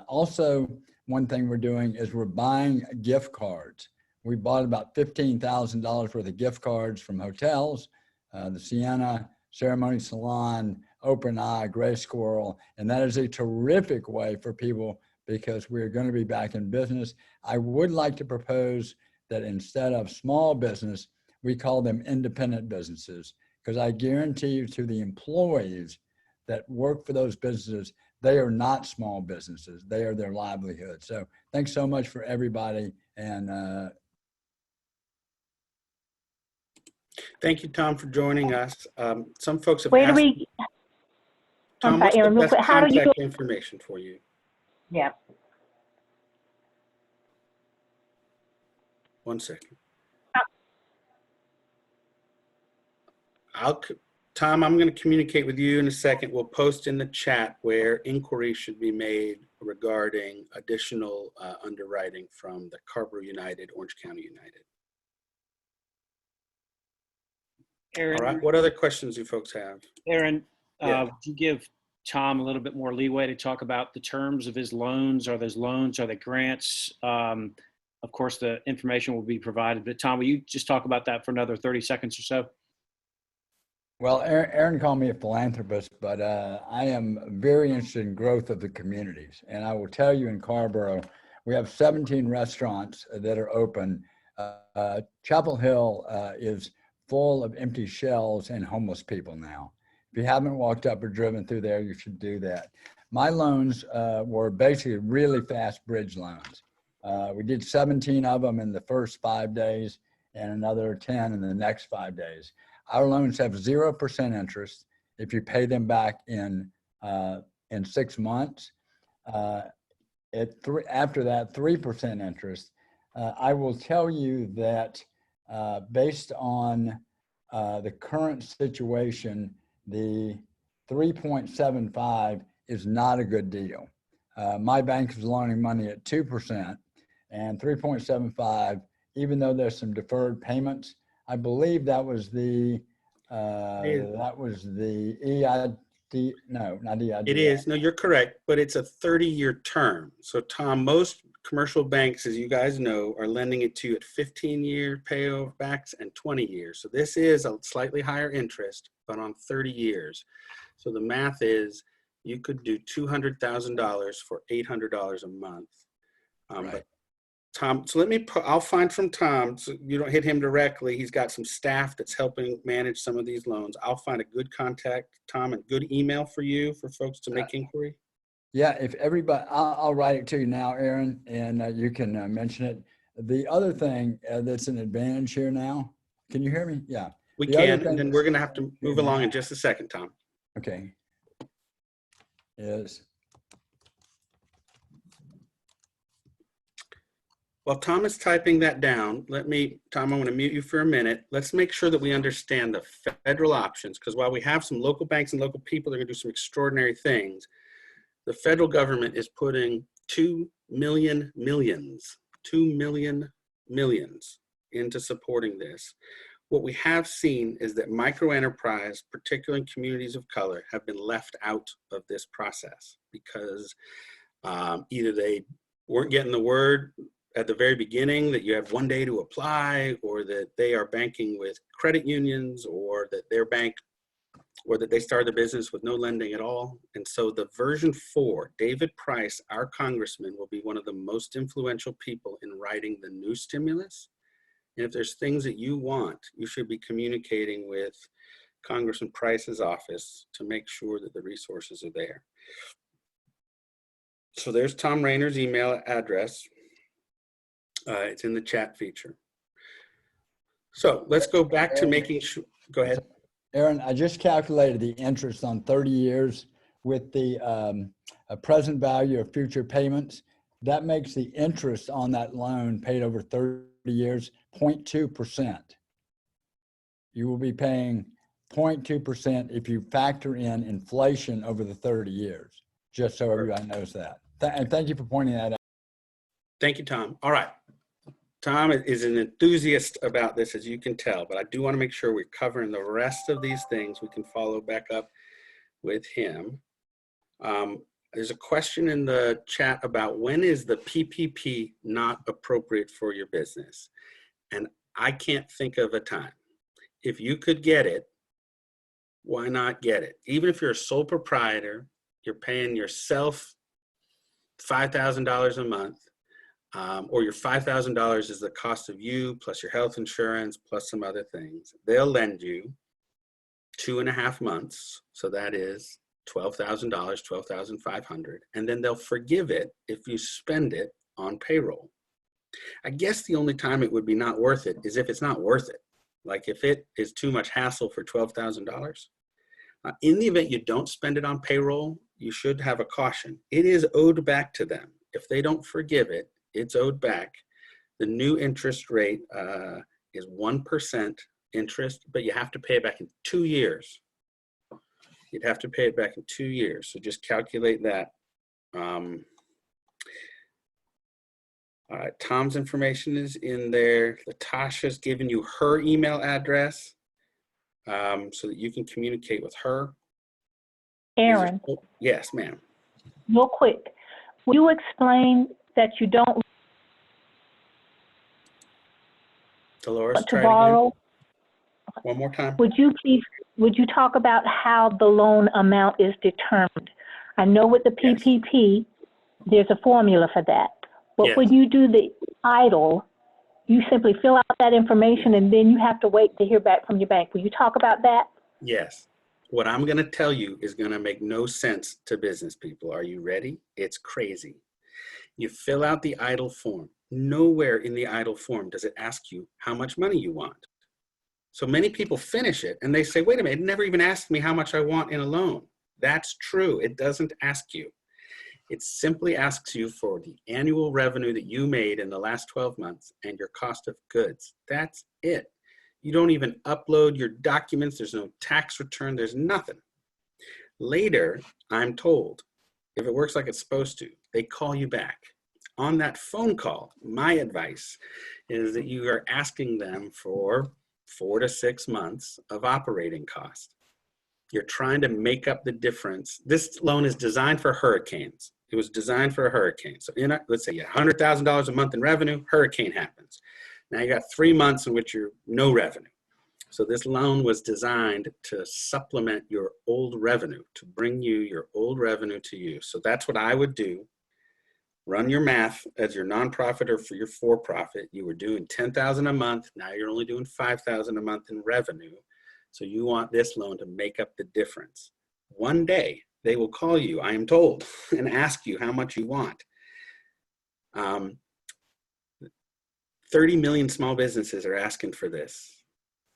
Also, one thing we're doing is we're buying gift cards. We bought about $15,000 worth of gift cards from hotels, the Sienna, Ceremony Salon, Open Eye, Gray Squirrel, and that is a terrific way for people because we're going to be back in business. I would like to propose that instead of small business, we call them independent businesses, because I guarantee you to the employees that work for those businesses, they are not small businesses. They are their livelihood. So thanks so much for everybody. And thank you, Tom, for joining us. Some folks have Where asked, do we, Tom, what's the best contact information for you? Yeah. 1 second. Tom, I'm going to communicate with you in a second. We'll post in the chat where inquiries should be made regarding additional underwriting from the Carrboro United, Orange County United. Aaron, All right, what other questions do folks have? Aaron, Yeah. would you give Tom a little bit more leeway to talk about the terms of his loans? Are those loans, are they grants? Of course, the information will be provided, but Tom, will you just talk about that for another 30 seconds or so? Well, Aaron called me a philanthropist, but I am very interested in growth of the communities. And I will tell you, in Carrboro, we have 17 restaurants that are open. Chapel Hill is full of empty shells and homeless people now. If you haven't walked up or driven through there, you should do that. My loans were basically really fast bridge loans. We did 17 of them in the first 5 days and another 10 in the next 5 days. Our loans have 0% interest if you pay them back in 6 months. After that, 3% interest. I will tell you that based on the current situation, the 3.75 is not a good deal. My bank is loaning money at 2%, and 3.75, even though there's some deferred payments, I believe that was the EID. No, not EID. It is. No, you're correct, but it's a 30-year term. So Tom, most commercial banks, as you guys know, are lending it to you at 15-year payovers and 20 years. So this is a slightly higher interest, but on 30 years. So the math is you could do $200,000 for $800 a month. Right. But Tom, so I'll find from Tom, so you don't hit him directly. He's got some staff that's helping manage some of these loans. I'll find a good contact, Tom, and good email for you for folks to make inquiry. Yeah, if everybody, I'll write it to you now, Aaron, and you can mention it. The other thing that's an advantage here now, can you hear me? Yeah. We can, and then we're going to have to move along in just a second, Tom. Okay. Is. While Tom is typing that down, Tom, I'm going to mute you for a minute. Let's make sure that we understand the federal options, because while we have some local banks and local people that are going to do some extraordinary things, the federal government is putting 2 million millions into supporting this. What we have seen is that microenterprise, particularly in communities of color, have been left out of this process because either they weren't getting the word at the very beginning that you have 1 day to apply, or that they are banking with credit unions, or that their bank, or that they started the business with no lending at all. And so the version 4, David Price, our congressman, will be one of the most influential people in writing the new stimulus. And if there's things that you want, you should be communicating with Congressman Price's office to make sure that the resources are there. So there's Tom Rayner's email address. It's in the chat feature. So let's go back to making sure, go ahead. Aaron, I just calculated the interest on 30 years with the present value of future payments. That makes the interest on that loan paid over 30 years 0.2%. You will be paying 0.2% if you factor in inflation over the 30 years, just so everybody knows that. And thank you for pointing that out. Thank you, Tom. All right. Tom is an enthusiast about this, as you can tell, but I do want to make sure we're covering the rest of these things. We can follow back up with him. There's a question in the chat about when is the PPP not appropriate for your business? And I can't think of a time. If you could get it, why not get it? Even if you're a sole proprietor, you're paying yourself $5,000 a month, or your $5,000 is the cost of you plus your health insurance plus some other things. They'll lend you 2.5 months. So that is $12,000, $12,500. And then they'll forgive it if you spend it on payroll. I guess the only time it would be not worth it is if it's not worth it. Like if it is too much hassle for $12,000. In the event you don't spend it on payroll, you should have a caution. It is owed back to them. If they don't forgive it, it's owed back. The new interest rate is 1% interest, but you have to pay it back in 2 years. You'd have to pay it back in 2 years. So just calculate that All right, Tom's information is in there. Latasha's given you her email address so that you can communicate with her. Aaron, Yes, ma'am. real quick, will you explain that you don't Dolores, want to try it again. borrow? One more time. Would you talk about how the loan amount is determined? I know with the Yes. PPP, there's a formula for that. But Yes. when you do the EIDL, you simply fill out that information and then you have to wait to hear back from your bank. Will you talk about that? Yes. What I'm going to tell you is going to make no sense to business people. Are you ready? It's crazy. You fill out the EIDL form. Nowhere in the EIDL form does it ask you how much money you want. So many people finish it and they say, wait a minute, it never even asked me how much I want in a loan. That's true. It doesn't ask you. It simply asks you for the annual revenue that you made in the last 12 months and your cost of goods. That's it. You don't even upload your documents. There's no tax return. There's nothing. Later, I'm told, if it works like it's supposed to, they call you back. On that phone call, my advice is that you are asking them for 4 to 6 months of operating cost. You're trying to make up the difference. This loan is designed for hurricanes. It was designed for a hurricane. So let's say you have $100,000 a month in revenue, hurricane happens. Now you got 3 months in which you're no revenue. So this loan was designed to supplement your old revenue, to bring you your old revenue to you. So that's what I would do. Run your math as your nonprofit or for your for-profit. You were doing $10,000 a month. Now you're only doing $5,000 a month in revenue. So you want this loan to make up the difference. One day they will call you, I am told, and ask you how much you want. 30 million small businesses are asking for this.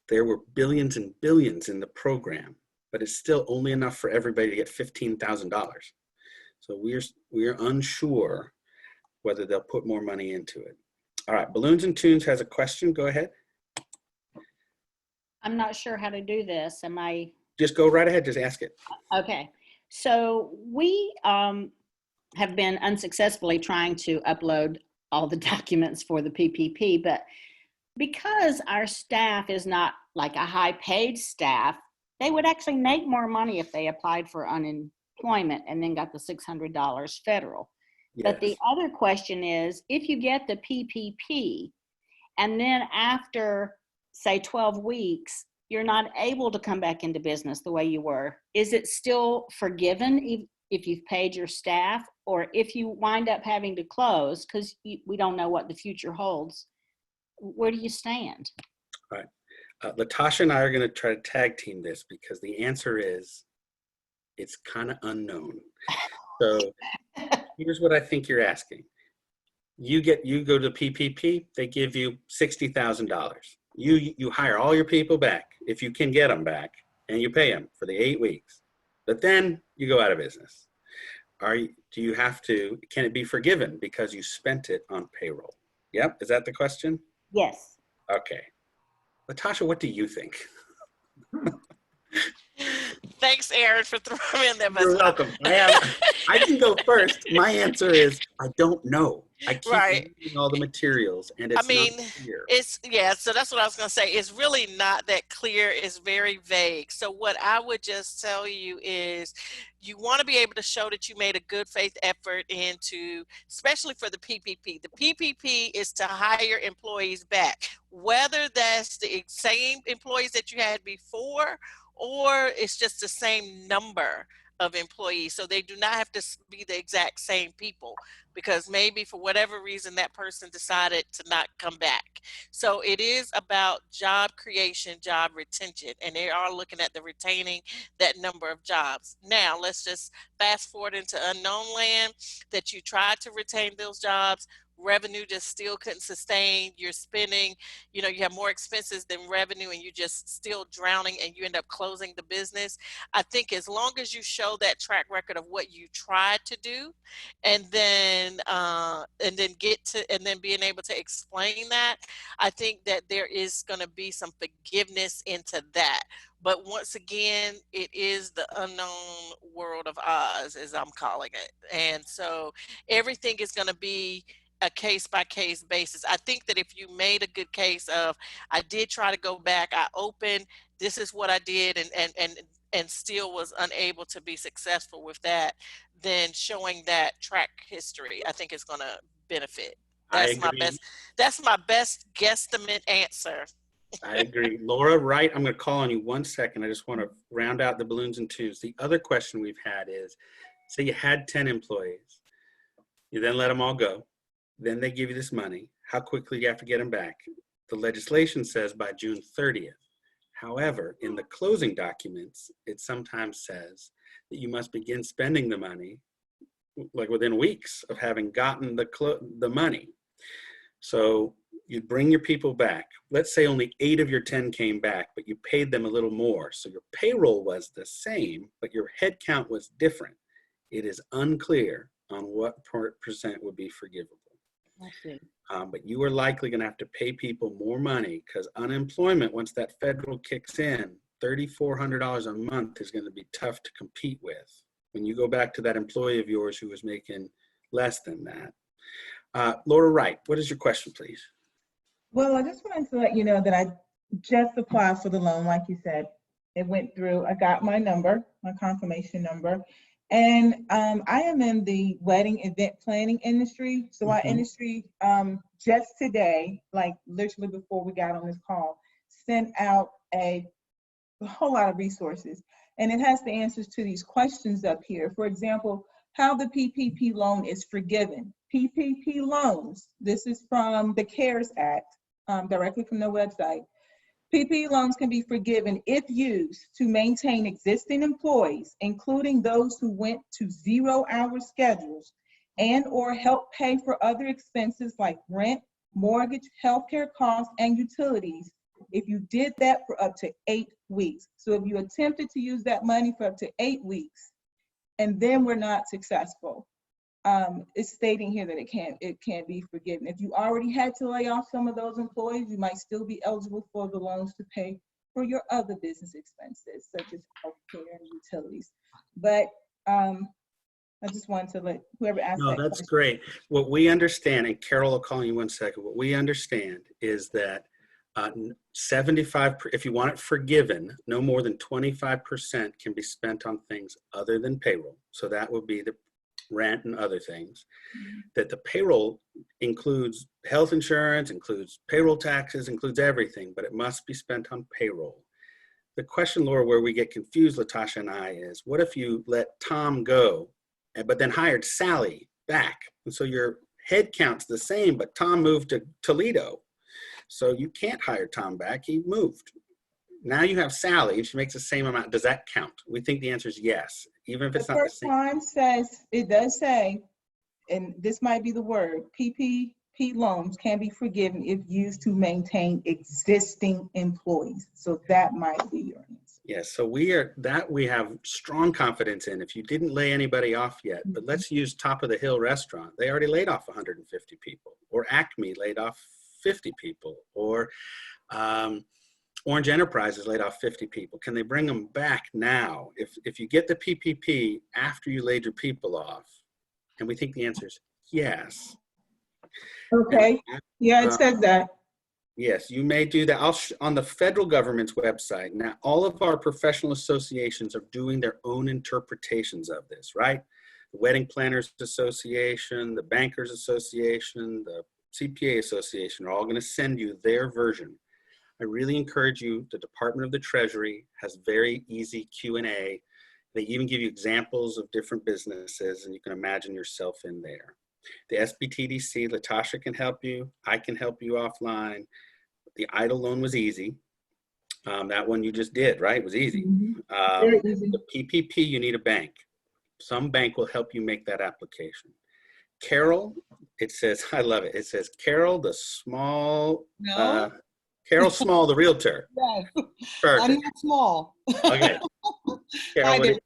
There were billions and billions in the program, but it's still only enough for everybody to get $15,000. So we're unsure whether they'll put more money into it. All right, Balloons and Tunes has a question. Go ahead. I'm not sure how to do this. Am I? Just go right ahead. Just ask it. Okay. So we have been unsuccessfully trying to upload all the documents for the PPP, but because our staff is not like a high paid staff, they would actually make more money if they applied for unemployment and then got the $600 federal. Yes. But the other question is, if you get the PPP and then after, say, 12 weeks, you're not able to come back into business the way you were, is it still forgiven if you've paid your staff? Or if you wind up having to close, because we don't know what the future holds, where do you stand? All right. Latasha and I are going to try to tag team this because the answer is it's kind of unknown. So here's what I think you're asking. You go to PPP, they give you $60,000. You hire all your people back if you can get them back, and you pay them for the 8 weeks. But then you go out of business. Can it be forgiven because you spent it on payroll? Yep. Is that the question? Yes. Okay. Latasha, what do you think? Thanks, Aaron, for throwing in there. You're welcome. I can go first. My answer is I don't know. I keep reading all the materials and it's not clear. So that's what I was going to say. It's really not that clear. It's very vague. So what I would just tell you is you want to be able to show that you made a good faith effort into, especially for the PPP. The PPP is to hire employees back, whether that's the same employees that you had before or it's just the same number of employees. So they do not have to be the exact same people because maybe for whatever reason that person decided to not come back. So it is about job creation, job retention, and they are looking at the retaining that number of jobs. Now let's just fast forward into unknown land that you tried to retain those jobs. Revenue just still couldn't sustain. You're spending, you have more expenses than revenue and you're just still drowning and you end up closing the business. I think as long as you show that track record of what you tried to do and then being able to explain that, I think that there is going to be some forgiveness into that. But once again, it is the unknown world of Oz, as I'm calling it. And so everything is going to be a case-by-case basis. I think that if you made a good case of, I did try to go back, I opened, this is what I did, and still was unable to be successful with that, then showing that track history, I think is going to benefit. That's my best guesstimate answer. I agree. Laura, right? I'm going to call on you 1 second. I just want to round out the balloons and twos. The other question we've had is, say you had 10 employees. You then let them all go. Then they give you this money. How quickly do you have to get them back? The legislation says by June 30th. However, in the closing documents, it sometimes says that you must begin spending the money like within weeks of having gotten the money. So you bring your people back. Let's say only 8 of your 10 came back, but you paid them a little more. So your payroll was the same, but your head count was different. It is unclear on what percent would be forgivable. I see. But you are likely going to have to pay people more money because unemployment, once that federal kicks in, $3,400 a month is going to be tough to compete with when you go back to that employee of yours who was making less than that. Laura Wright, what is your question, please? Well, I just wanted to let you know that I just applied for the loan, like you said. It went through. I got my number, my confirmation number. And I am in the wedding event planning industry. So our industry just today, like literally before we got on this call, sent out a whole lot of resources. And it has the answers to these questions up here. For example, how the PPP loan is forgiven. PPP loans, this is from the CARES Act, directly from their website. PPP loans can be forgiven if used to maintain existing employees, including those who went to 0-hour schedules, and or help pay for other expenses like rent, mortgage, healthcare costs, and utilities if you did that for up to 8 weeks. So if you attempted to use that money for up to 8 weeks and then were not successful, it's stating here that it can't be forgiven. If you already had to lay off some of those employees, you might still be eligible for the loans to pay for your other business expenses, such as healthcare and utilities. But I just wanted to let whoever asked that that's question. great. What we understand, and Carol will call you 1 second, what we understand is that 75, if you want it forgiven, no more than 25% can be spent on things other than payroll. So that would be the rent and other things. That the payroll includes health insurance, includes payroll taxes, includes everything, but it must be spent on payroll. The question, Laura, where we get confused, Latasha and I, is what if you let Tom go, but then hired Sally back? And so your head count's the same, but Tom moved to Toledo. So you can't hire Tom back, he moved. Now you have Sally and she makes the same amount. Does that count? We think the answer is yes, even if it's not the same. The first line says, it does say, and this might be the word, PPP loans can be forgiven if used to maintain existing employees. So that might be your answer. Yes, so we have strong confidence in. If you didn't lay anybody off yet, but let's use Top of the Hill restaurant. They already laid off 150 people, or Acme laid off 50 people, or Orange Enterprises laid off 50 people. Can they bring them back now? If you get the PPP after you laid your people off, and we think the answer is yes. Okay, yeah, it says that. Yes, you may do that. On the federal government's website, now all of our professional associations are doing their own interpretations of this, right? The Wedding Planners Association, the Bankers Association, the CPA Association are all going to send you their version. I really encourage you, the Department of the Treasury has very easy Q&A. They even give you examples of different businesses, and you can imagine yourself in there. The SBTDC, Latasha can help you. I can help you offline. The EIDL loan was easy. That one you just did, right? It was easy. Very easy. The PPP, you need a bank. Some bank will help you make that application. Carol, it says, I love it. It says, Carol, the small, Carol Small, the realtor. Yes, Perfect. I'm not small. Okay. Carol,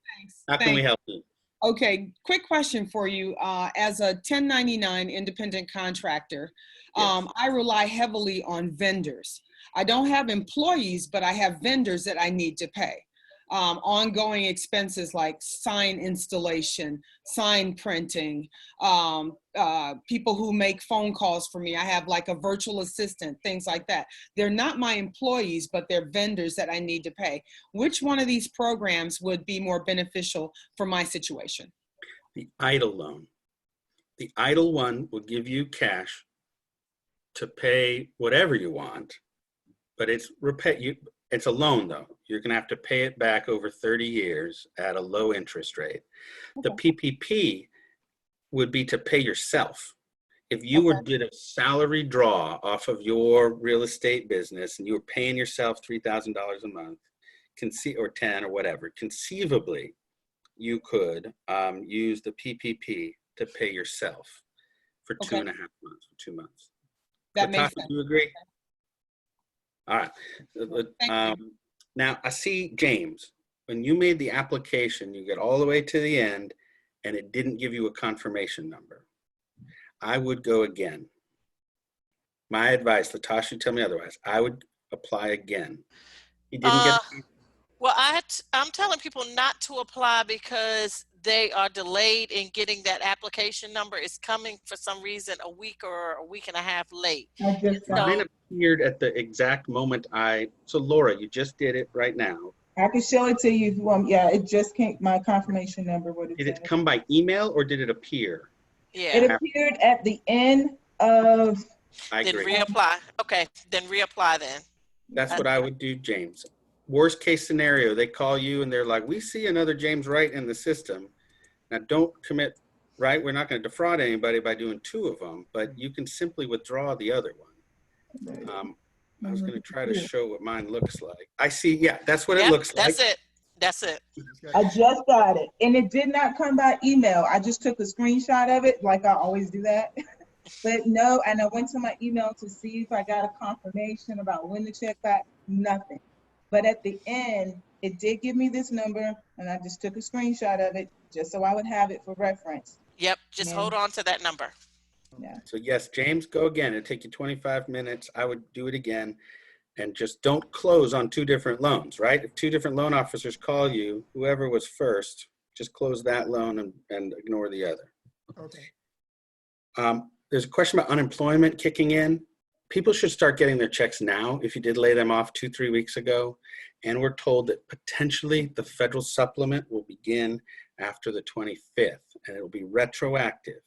how can we help you? Okay, quick question for you. As a 1099 independent contractor, Yes. I rely heavily on vendors. I don't have employees, but I have vendors that I need to pay. ongoing expenses like sign installation, sign printing, people who make phone calls for me. I have like a virtual assistant, things like that. They're not my employees, but they're vendors that I need to pay. Which one of these programs would be more beneficial for my situation? The EIDL loan. The EIDL one will give you cash to pay whatever you want, but it's a loan though. You're gonna have to pay it back over 30 years at a low interest rate. The PPP would be to pay yourself. If you did a salary draw off of your real estate business and you were paying yourself $3,000 a month, or 10 or whatever, conceivably, you could use the PPP to pay yourself for 2.5 months, for 2 months. That makes sense. Do you agree? All right. Now I see, James, when you made the application, you get all the way to the end and it didn't give you a confirmation number. I would go again. My advice, Latasha, tell me otherwise, I would apply again. You didn't get. Well, I'm telling people not to apply because they are delayed in getting that application number. It's coming for some reason a week or a week and a half late. Mine appeared at the exact moment so Laura, you just did it right now. I can show it to you if you want. Yeah, it just came, my confirmation number. Did it come by email or did it appear? Yeah. It appeared at the end of. I then agree. Reapply. Okay, then reapply then. That's what I would do, James. Worst case scenario, they call you and they're like, we see another James Wright in the system. Now don't commit, right? We're not going to defraud anybody by doing 2 of them, but you can simply withdraw the other one. I was going to try to show what mine looks like. I see, yeah, that's what it looks like. That's it. That's it. I just got it. And it did not come by email. I just took a screenshot of it, like I always do that. But no, and I went to my email to see if I got a confirmation about when the check got, nothing. But at the end, it did give me this number, and I just took a screenshot of it just so I would have it for reference. Yep, just hold on to that number. Yeah. So yes, James, go again. It'll take you 25 minutes. I would do it again. And just don't close on 2 different loans, right? If 2 different loan officers call you, whoever was first, just close that loan and ignore the other. Okay. There's a question about unemployment kicking in. People should start getting their checks now if you did lay them off 2-3 weeks ago. And we're told that potentially the federal supplement will begin after the 25th and it will be retroactive.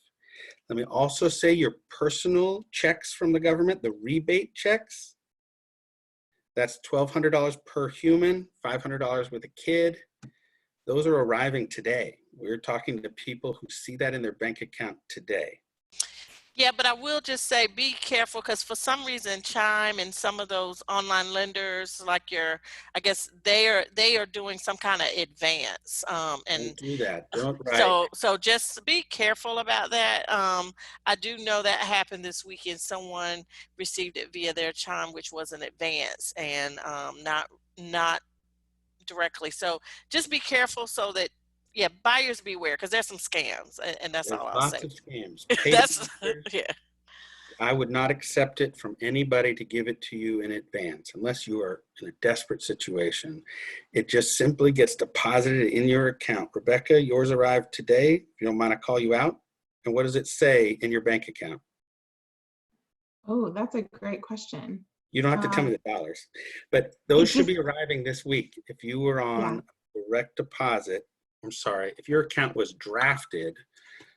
Let me also say your personal checks from the government, the rebate checks, that's $1,200 per human, $500 with a kid. Those are arriving today. We're talking to people who see that in their bank account today. Yeah, but I will just say be careful because for some reason Chime and some of those online lenders like I guess they are doing some kind of advance. And don't do that. So just be careful about that. I do know that happened this weekend. Someone received it via their Chime, which was an advance and not directly. So just be careful so that. Yeah, buyers beware because there's some scams, and that's all I'll say. Lots of scams. Yeah. I would not accept it from anybody to give it to you in advance unless you are in a desperate situation. It just simply gets deposited in your account. Rebecca, yours arrived today. If you don't mind, I call you out. And what does it say in your bank account? Oh, that's a great question. You don't have to tell me the dollars, but those should be arriving this week. If you were on direct deposit, I'm sorry, if your account was drafted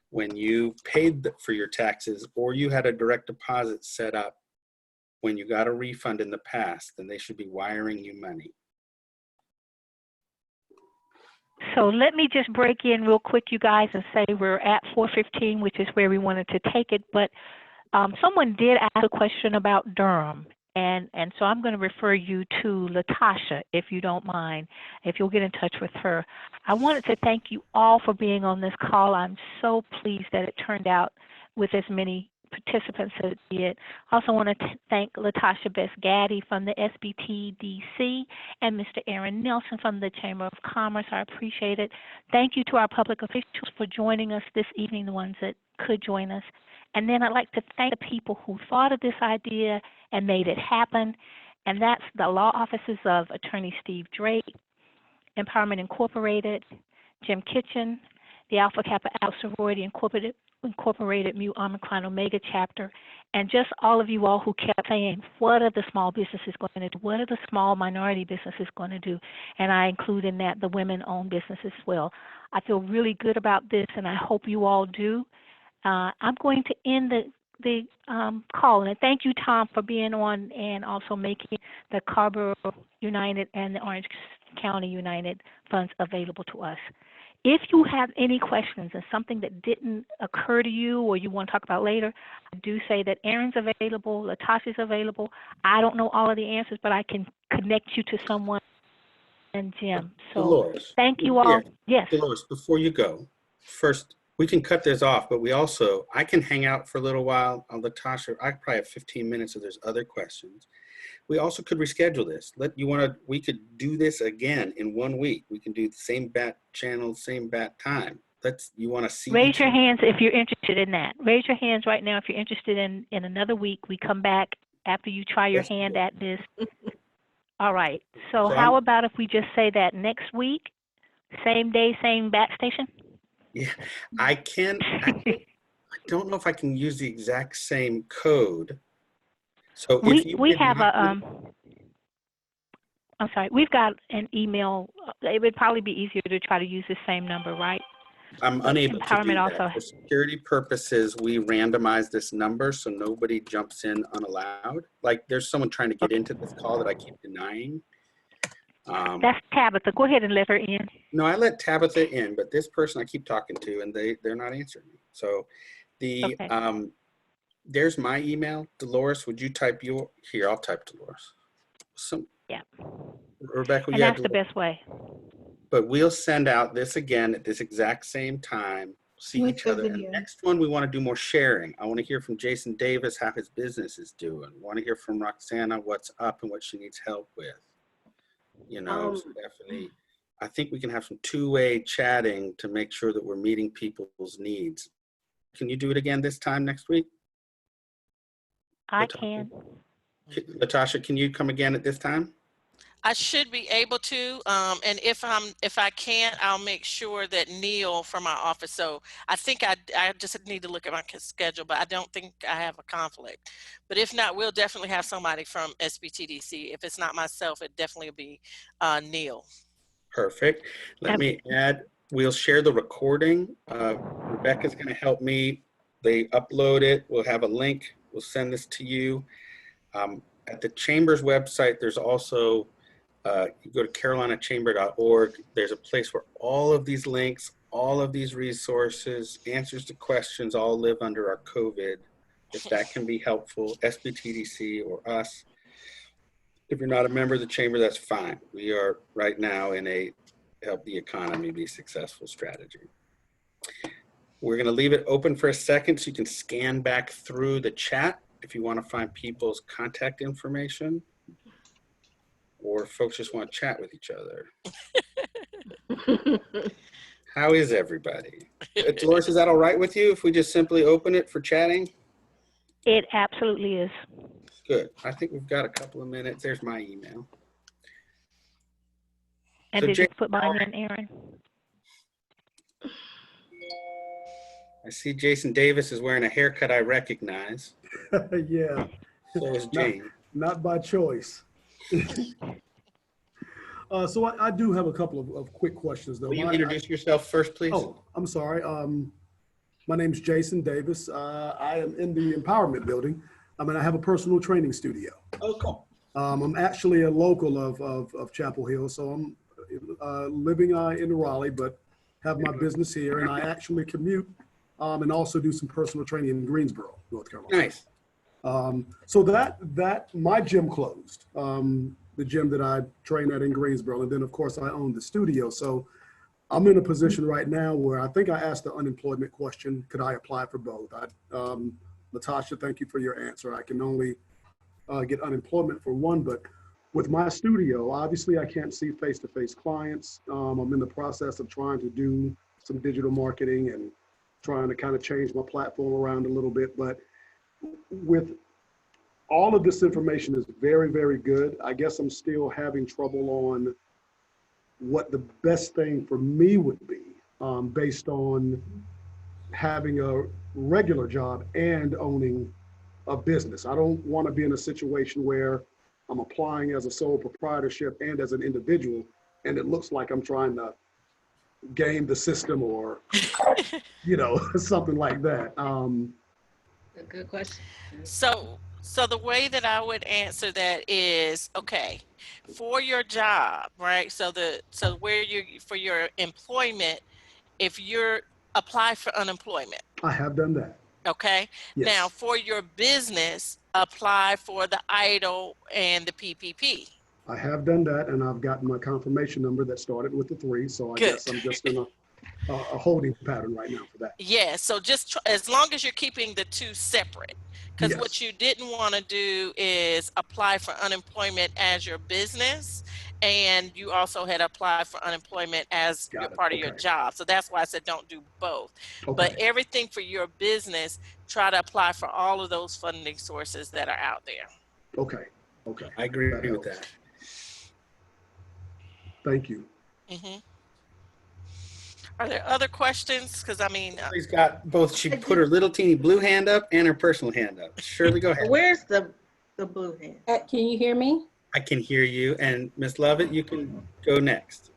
when you paid for your taxes or you had a direct deposit set up when you got a refund in the past, then they should be wiring you money. So let me just break in real quick, you guys, and say we're at 4:15, which is where we wanted to take it. But someone did ask a question about Durham. And so I'm going to refer you to Latasha, if you don't mind, if you'll get in touch with her. I wanted to thank you all for being on this call. I'm so pleased that it turned out with as many participants as it did. I also want to thank Latasha Best-Gaddy from the SBTDC and Mr. Aaron Nelson from the Chamber of Commerce. I appreciate it. Thank you to our public officials for joining us this evening, the ones that could join us. And then I'd like to thank the people who thought of this idea and made it happen. And that's the law offices of Attorney Steve Drake Empowerment Incorporated, Jim Kitchen, the Alpha Kappa Alpha Sorority Incorporated Mu Omicron Omega chapter, and just all of you all who kept saying, what are the small businesses going to do? What are the small minority businesses going to do? And I include in that the women-owned businesses as well. I feel really good about this, and I hope you all do. I'm going to end the call, and thank you, Tom, for being on and also making the Carborough United and the Orange County United funds available to us. If you have any questions and something that didn't occur to you or you want to talk about later, I do say that Erin's available, Latasha's available. I don't know all of the answers, but I can connect you to someone and Jim. So Dolores, thank you all. Yes. Dolores, before you go, first, we can cut this off, but I can hang out for a little while. Latasha, I probably have 15 minutes if there's other questions. We also could reschedule this. We could do this again in 1 week. We can do the same bat channel, same bat time. You want to see? Raise your hands if you're interested in that. Raise your hands right now if you're interested in another week. We come back after you try your hand at this. All right. So how about if we just say that next week, same day, same bat station? Yeah, I don't know if I can use the exact same code. So we have I'm sorry, we've got an email. It would probably be easier to try to use the same number, right? I'm unable to do that. Also, for security purposes, we randomize this number so nobody jumps in unallowed. Like there's someone trying to get into this call that I keep denying. That's Tabitha. Go ahead and let her in. No, I let Tabitha in, but this person I keep talking to and they're not answering me. So there's my email. Dolores, would you type here, I'll type Dolores. Yeah. Rebecca, and that's the best way. But we'll send out this again at this exact same time, see each other. And next one, we want to do more sharing. I want to hear from Jason Davis how his business is doing. I want to hear from Roxana what's up and what she needs help with. So definitely, I think we can have some two-way chatting to make sure that we're meeting people's needs. Can you do it again this time next week? I can. Latasha, can you come again at this time? I should be able to, and if I can't, I'll make sure that Neil from our office. So I think I just need to look at my schedule, but I don't think I have a conflict. But if not, we'll definitely have somebody from SBTDC. If it's not myself, it definitely will be Neil. Perfect. Let me add. We'll share the recording. Rebecca's going to help me. They upload it. We'll have a link. We'll send this to you. At the Chamber's website, there's also you go to carolinachamber.org. There's a place where all of these links, all of these resources, answers to questions all live under our COVID. If that can be helpful, SBTDC or us. If you're not a member of the Chamber, that's fine. We are right now in a help the economy be successful strategy. We're going to leave it open for a second so you can scan back through the chat if you want to find people's contact information. Or folks just want to chat with each other. How is everybody? Dolores, is that all right with you if we just simply open it for chatting? It absolutely is. Good. I think we've got a couple of minutes. There's my email. And did you put mine in, Erin? I see Jason Davis is wearing a haircut I recognize. Yeah. So is Jane. Not by choice. So I do have a couple of quick questions, though. Will you introduce yourself first, please? Oh, I'm sorry. My name's Jason Davis. I am in the Empowerment Building. I have a personal training studio. Oh, cool. I'm actually a local of Chapel Hill, so I'm living in Raleigh, but have my business here, and I actually commute and also do some personal training in Greensboro, North Carolina. Nice. So that my gym closed, the gym that I train at in Greensboro, and then of course I own the studio. So I'm in a position right now where I think I asked the unemployment question, could I apply for both? Latasha, thank you for your answer. I can only get unemployment for one, but with my studio, obviously I can't see face-to-face clients. I'm in the process of trying to do some digital marketing and trying to kind of change my platform around a little bit, but with all of this information is very, very good. I guess I'm still having trouble on what the best thing for me would be, based on having a regular job and owning a business. I don't want to be in a situation where I'm applying as a sole proprietorship and as an individual, and it looks like I'm trying to game the system or, something like that. A good question. So the way that I would answer that is, okay, for your job, right? So where you for your employment, if you're apply for unemployment. I have done that. Okay. Yes. Now for your business, apply for the EIDL and the PPP. I have done that, and I've gotten my confirmation number that started with the 3. So I guess I'm just in a holding pattern right now for that. Yeah. So just as long as you're keeping the two separate, because Yes. what you didn't want to do is apply for unemployment as your business, and you also had applied for unemployment as your part of your job. So that's why I said don't do both. Okay. But everything for your business, try to apply for all of those funding sources that are out there. Okay. Okay. I agree with that. Thank you. Mm-hmm. Are there other questions? Because I mean, She's got both. She put her little teeny blue hand up and her personal hand up. Shirley, go ahead. Where's the blue hand? Can you hear me? I can hear you. And Miss Lovett, you can go next.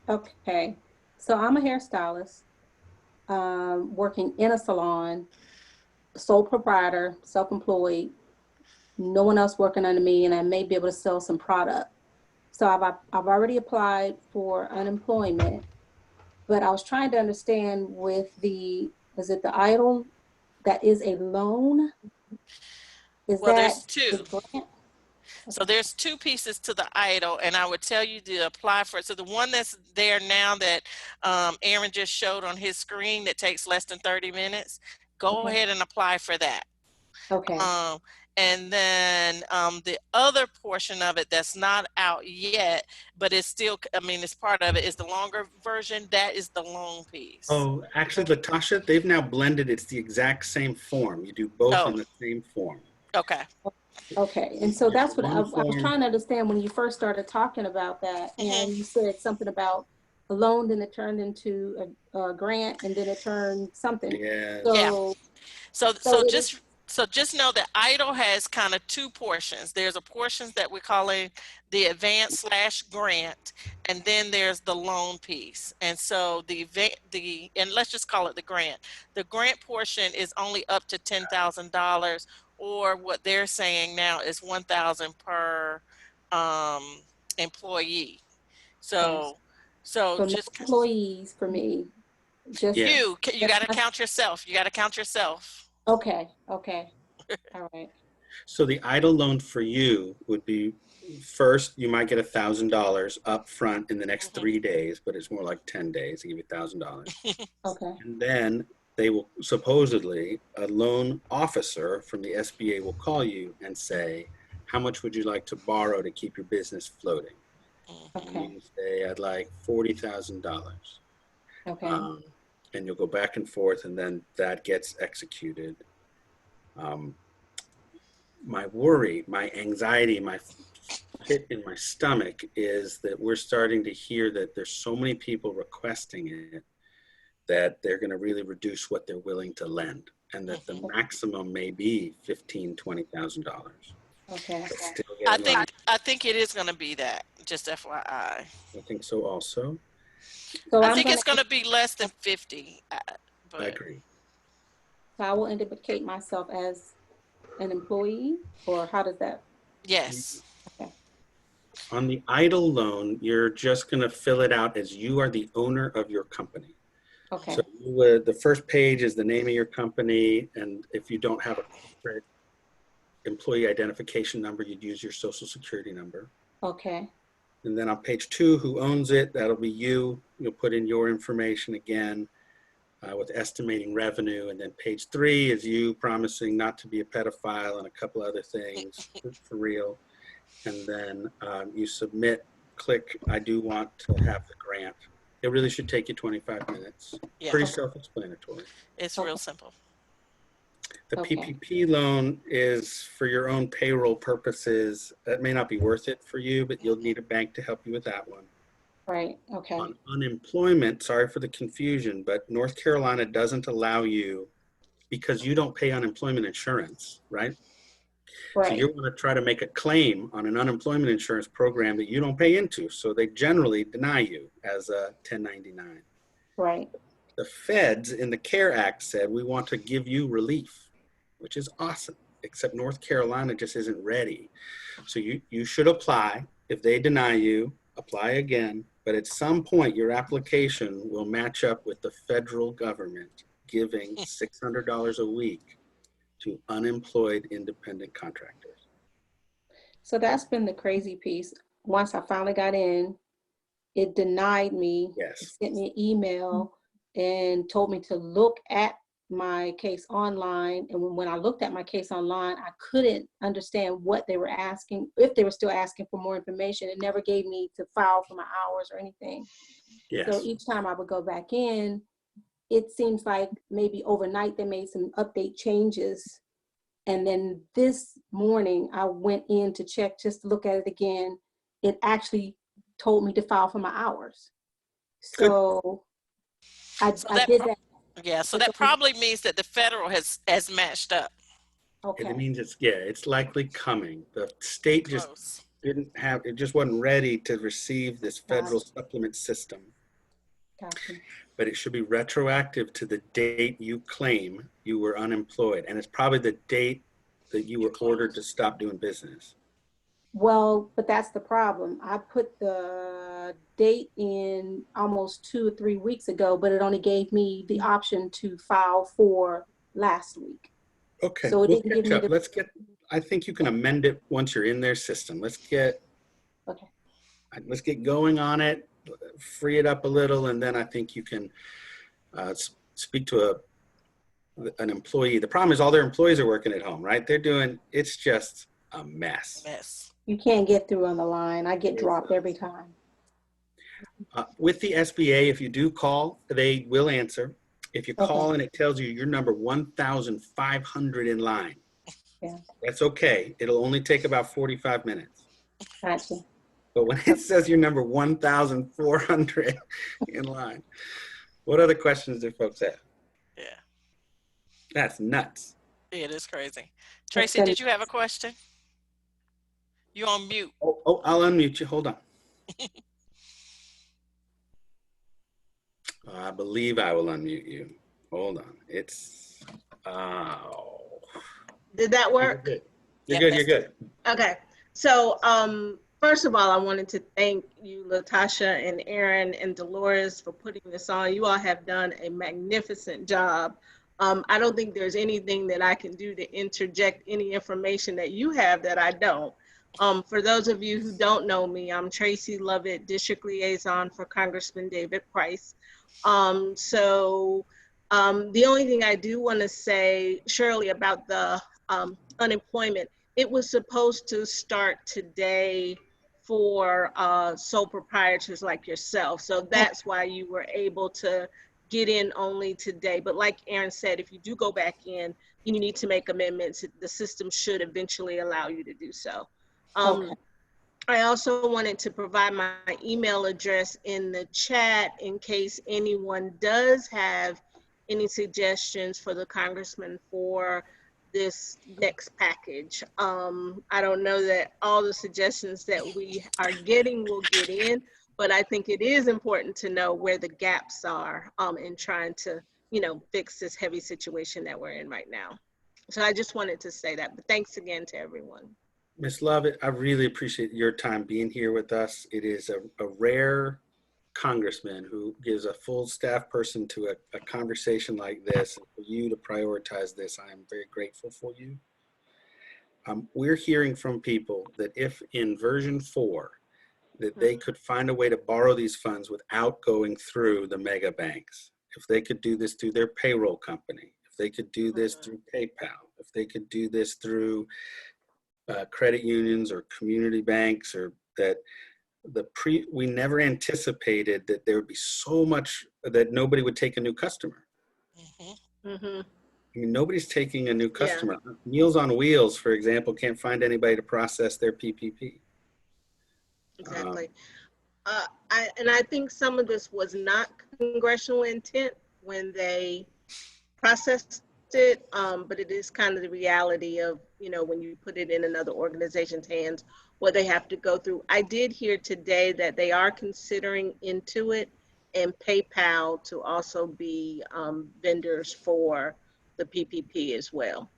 Okay. So I'm a hairstylist, working in a salon, sole proprietor, self-employed, no one else working under me, and I may be able to sell some product. So I've already applied for unemployment, but I was trying to understand with is it the EIDL that is a loan? Well, there's two. So there's two pieces to the EIDL, and I would tell you to apply for it. So the one that's there now that Aaron just showed on his screen that takes less than 30 minutes, go ahead and apply for that. Okay. And then the other portion of it that's not out yet, but it's still, I mean, it's part of it, is the longer version. That is the loan piece. Oh, actually, Latasha, they've now blended. It's the exact same form. You do both in the same form. Okay. Okay, and so that's what I was trying to understand when you first started talking about that, and you said something about a loan, then it turned into a grant, and then it turned something. Yeah. So just know that EIDL has kind of two portions. There's a portion that we're calling the advance/grant, and then there's the loan piece. And so and let's just call it the grant. The grant portion is only up to $10,000, or what they're saying now is $1,000 per employee. So just employees for me. Just you got to count yourself. You got to count yourself. Okay. All right. So the EIDL loan for you would be, first, you might get $1,000 up front in the next 3 days, but it's more like 10 days to give you $1,000. Okay. And then they will, supposedly, a loan officer from the SBA will call you and say, how much would you like to borrow to keep your business floating? Okay. And you say, I'd like $40,000. Okay. And you'll go back and forth, and then that gets executed. My worry, my anxiety, my pit in my stomach is that we're starting to hear that there's so many people requesting it that they're going to really reduce what they're willing to lend, and that the maximum may be $15,000, $20,000. Okay. I think it is going to be that. Just FYI. I think so also. So I think it's going to be less than 50. I agree. So I will indicate myself as an employee, or how does that? Yes. Okay. On the EIDL loan, you're just going to fill it out as you are the owner of your company. Okay. So the first page is the name of your company, and if you don't have a corporate employee identification number, you'd use your social security number. Okay. And then on page 2, who owns it, that'll be you. You'll put in your information again with estimating revenue. And then page 3 is you promising not to be a pedophile and a couple other things for real. And then you submit, click, I do want to have the grant. It really should take you 25 minutes. Yeah. Pretty self-explanatory. It's real simple. The PPP loan is for your own payroll purposes. That may not be worth it for you, but you'll need a bank to help you with that one. Right, okay. On unemployment, sorry for the confusion, but North Carolina doesn't allow you, because you don't pay unemployment insurance, right? So Right, you're going to try to make a claim on an unemployment insurance program that you don't pay into. So they generally deny you as a 1099. right. The feds in the CARE Act said, we want to give you relief, which is awesome, except North Carolina just isn't ready. So you should apply. If they deny you, apply again. But at some point, your application will match up with the federal government giving $600 a week to unemployed independent contractors. So that's been the crazy piece. Once I finally got in, it denied me. Yes. It sent me an email and told me to look at my case online. And when I looked at my case online, I couldn't understand what they were asking, if they were still asking for more information. It never gave me to file for my hours or anything. Yes. So each time I would go back in, it seems like maybe overnight they made some update changes. And then this morning I went in to check just to look at it again. It actually told me to file for my hours. So I did that. Yeah, so that probably means that the federal has matched up. Okay. It means it's likely coming. The state just didn't have, it just wasn't ready to receive this federal supplement system. Gotcha. But it should be retroactive to the date you claim you were unemployed. And it's probably the date that you were ordered to stop doing business. Well, but that's the problem. I put the date in almost 2 or 3 weeks ago, but it only gave me the option to file for last week. Okay, So it we'll didn't give catch me up. I think you can amend it once you're in their system. Let's get going on it, free it up a little, and then I think you can speak to an employee. The problem is all their employees are working at home, right? It's just a mess. You can't get through on the line. I get dropped every time. With the SBA, if you do call, they will answer. If you call and it tells you you're number 1,500 in line, that's okay. It'll only take about 45 minutes. Gotcha. But when it says you're number 1,400 in line, what other questions do folks have? Yeah. That's nuts. It is crazy. Tracy, did you have a question? You on mute. Oh, I'll unmute you. Hold on. I believe I will unmute you. Hold on. Did that work? You're good. You're good. Okay. So, first of all, I wanted to thank you, Latasha and Aaron and Dolores, for putting this on. You all have done a magnificent job. I don't think there's anything that I can do to interject any information that you have that I don't. For those of you who don't know me, I'm Tracy Lovett, District Liaison for Congressman David Price. The only thing I do want to say, Shirley, about the unemployment, it was supposed to start today for sole proprietors like yourself. So that's why you were able to get in only today. But like Aaron said, if you do go back in, you need to make amendments. The system should eventually allow you to do so. I also wanted to provide my email address in the chat in case anyone does have any suggestions for the congressman for this next package. I don't know that all the suggestions that we are getting will get in, but I think it is important to know where the gaps are in trying to, fix this heavy situation that we're in right now. So I just wanted to say that, but thanks again to everyone. Ms. Lovett, I really appreciate your time being here with us. It is a rare congressman who gives a full staff person to a conversation like this. And for you to prioritize this, I am very grateful for you. We're hearing from people that if in version 4, that they could find a way to borrow these funds without going through the mega banks. If they could do this through their payroll company, if they could do this through PayPal, if they could do this through credit unions or community banks, or that we never anticipated that there would be so much that nobody would take a new customer. I mean, nobody's taking a new customer. Yeah. Meals on Wheels, for example, can't find anybody to process their PPP. Exactly. I think some of this was not congressional intent when they processed it, but it is kind of the reality of, you know, when you put it in another organization's hands, what they have to go through. I did hear today that they are considering Intuit and PayPal to also be vendors for the PPP as well.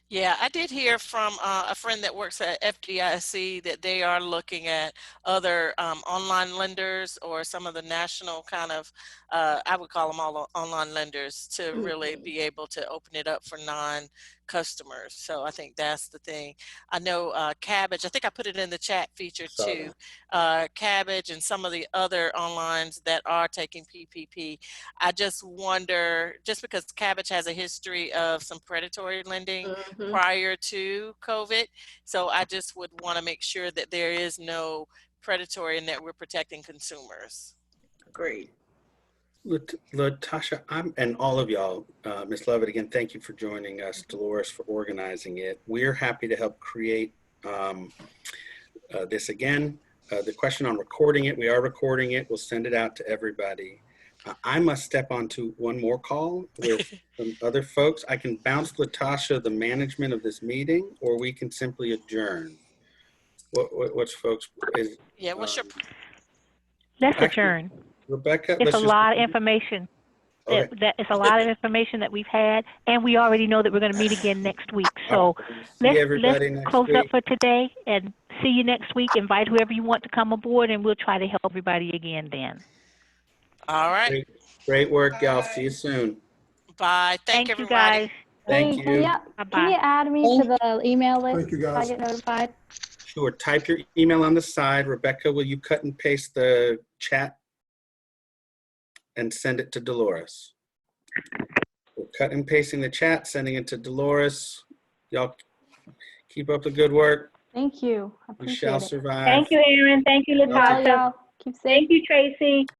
Yeah, I did hear from a friend that works at FDIC that they are looking at other online lenders or some of the national kind of, I would call them all online lenders to really be able to open it up for non-customers. So I think that's the thing. I know Cabbage, I think I put it in the chat feature too. Cabbage and some of the other onlines that are taking PPP. I just wonder, just because Cabbage has a history of some predatory lending prior to COVID. So I just would want to make sure that there is no predatory and that we're protecting consumers. Great. Latasha, and all of y'all, Ms. Lovett, again, thank you for joining us. Dolores for organizing it. We're happy to help create this again. The question on recording it, we are recording it. We'll send it out to everybody. I must step onto one more call with some other folks. I can bounce Latasha the management of this meeting, or we can simply adjourn. What's folks? Yeah, what's your? Let's adjourn. Rebecca, it's a lot of information. Okay. It's a lot of information that we've had, and we already know that we're going to meet again next week. So let's close it up for today and see you next week. Invite whoever you want to come aboard, and we'll try to help everybody again then. All right. Great work, y'all. See you soon. Bye. Thank you, guys. Thank you. Can you add me to the email list Thank you, so I guys. get notified? Sure. Type your email on the side. Rebecca, will you cut and paste the chat and send it to Dolores? We're cut and pasting the chat, sending it to Dolores. Y'all keep up the good work. Thank you. I We appreciate shall it. survive. Thank you, Aaron. Thank you, Bye, Latasha. y'all. Keep safe. Thank you, Tracy.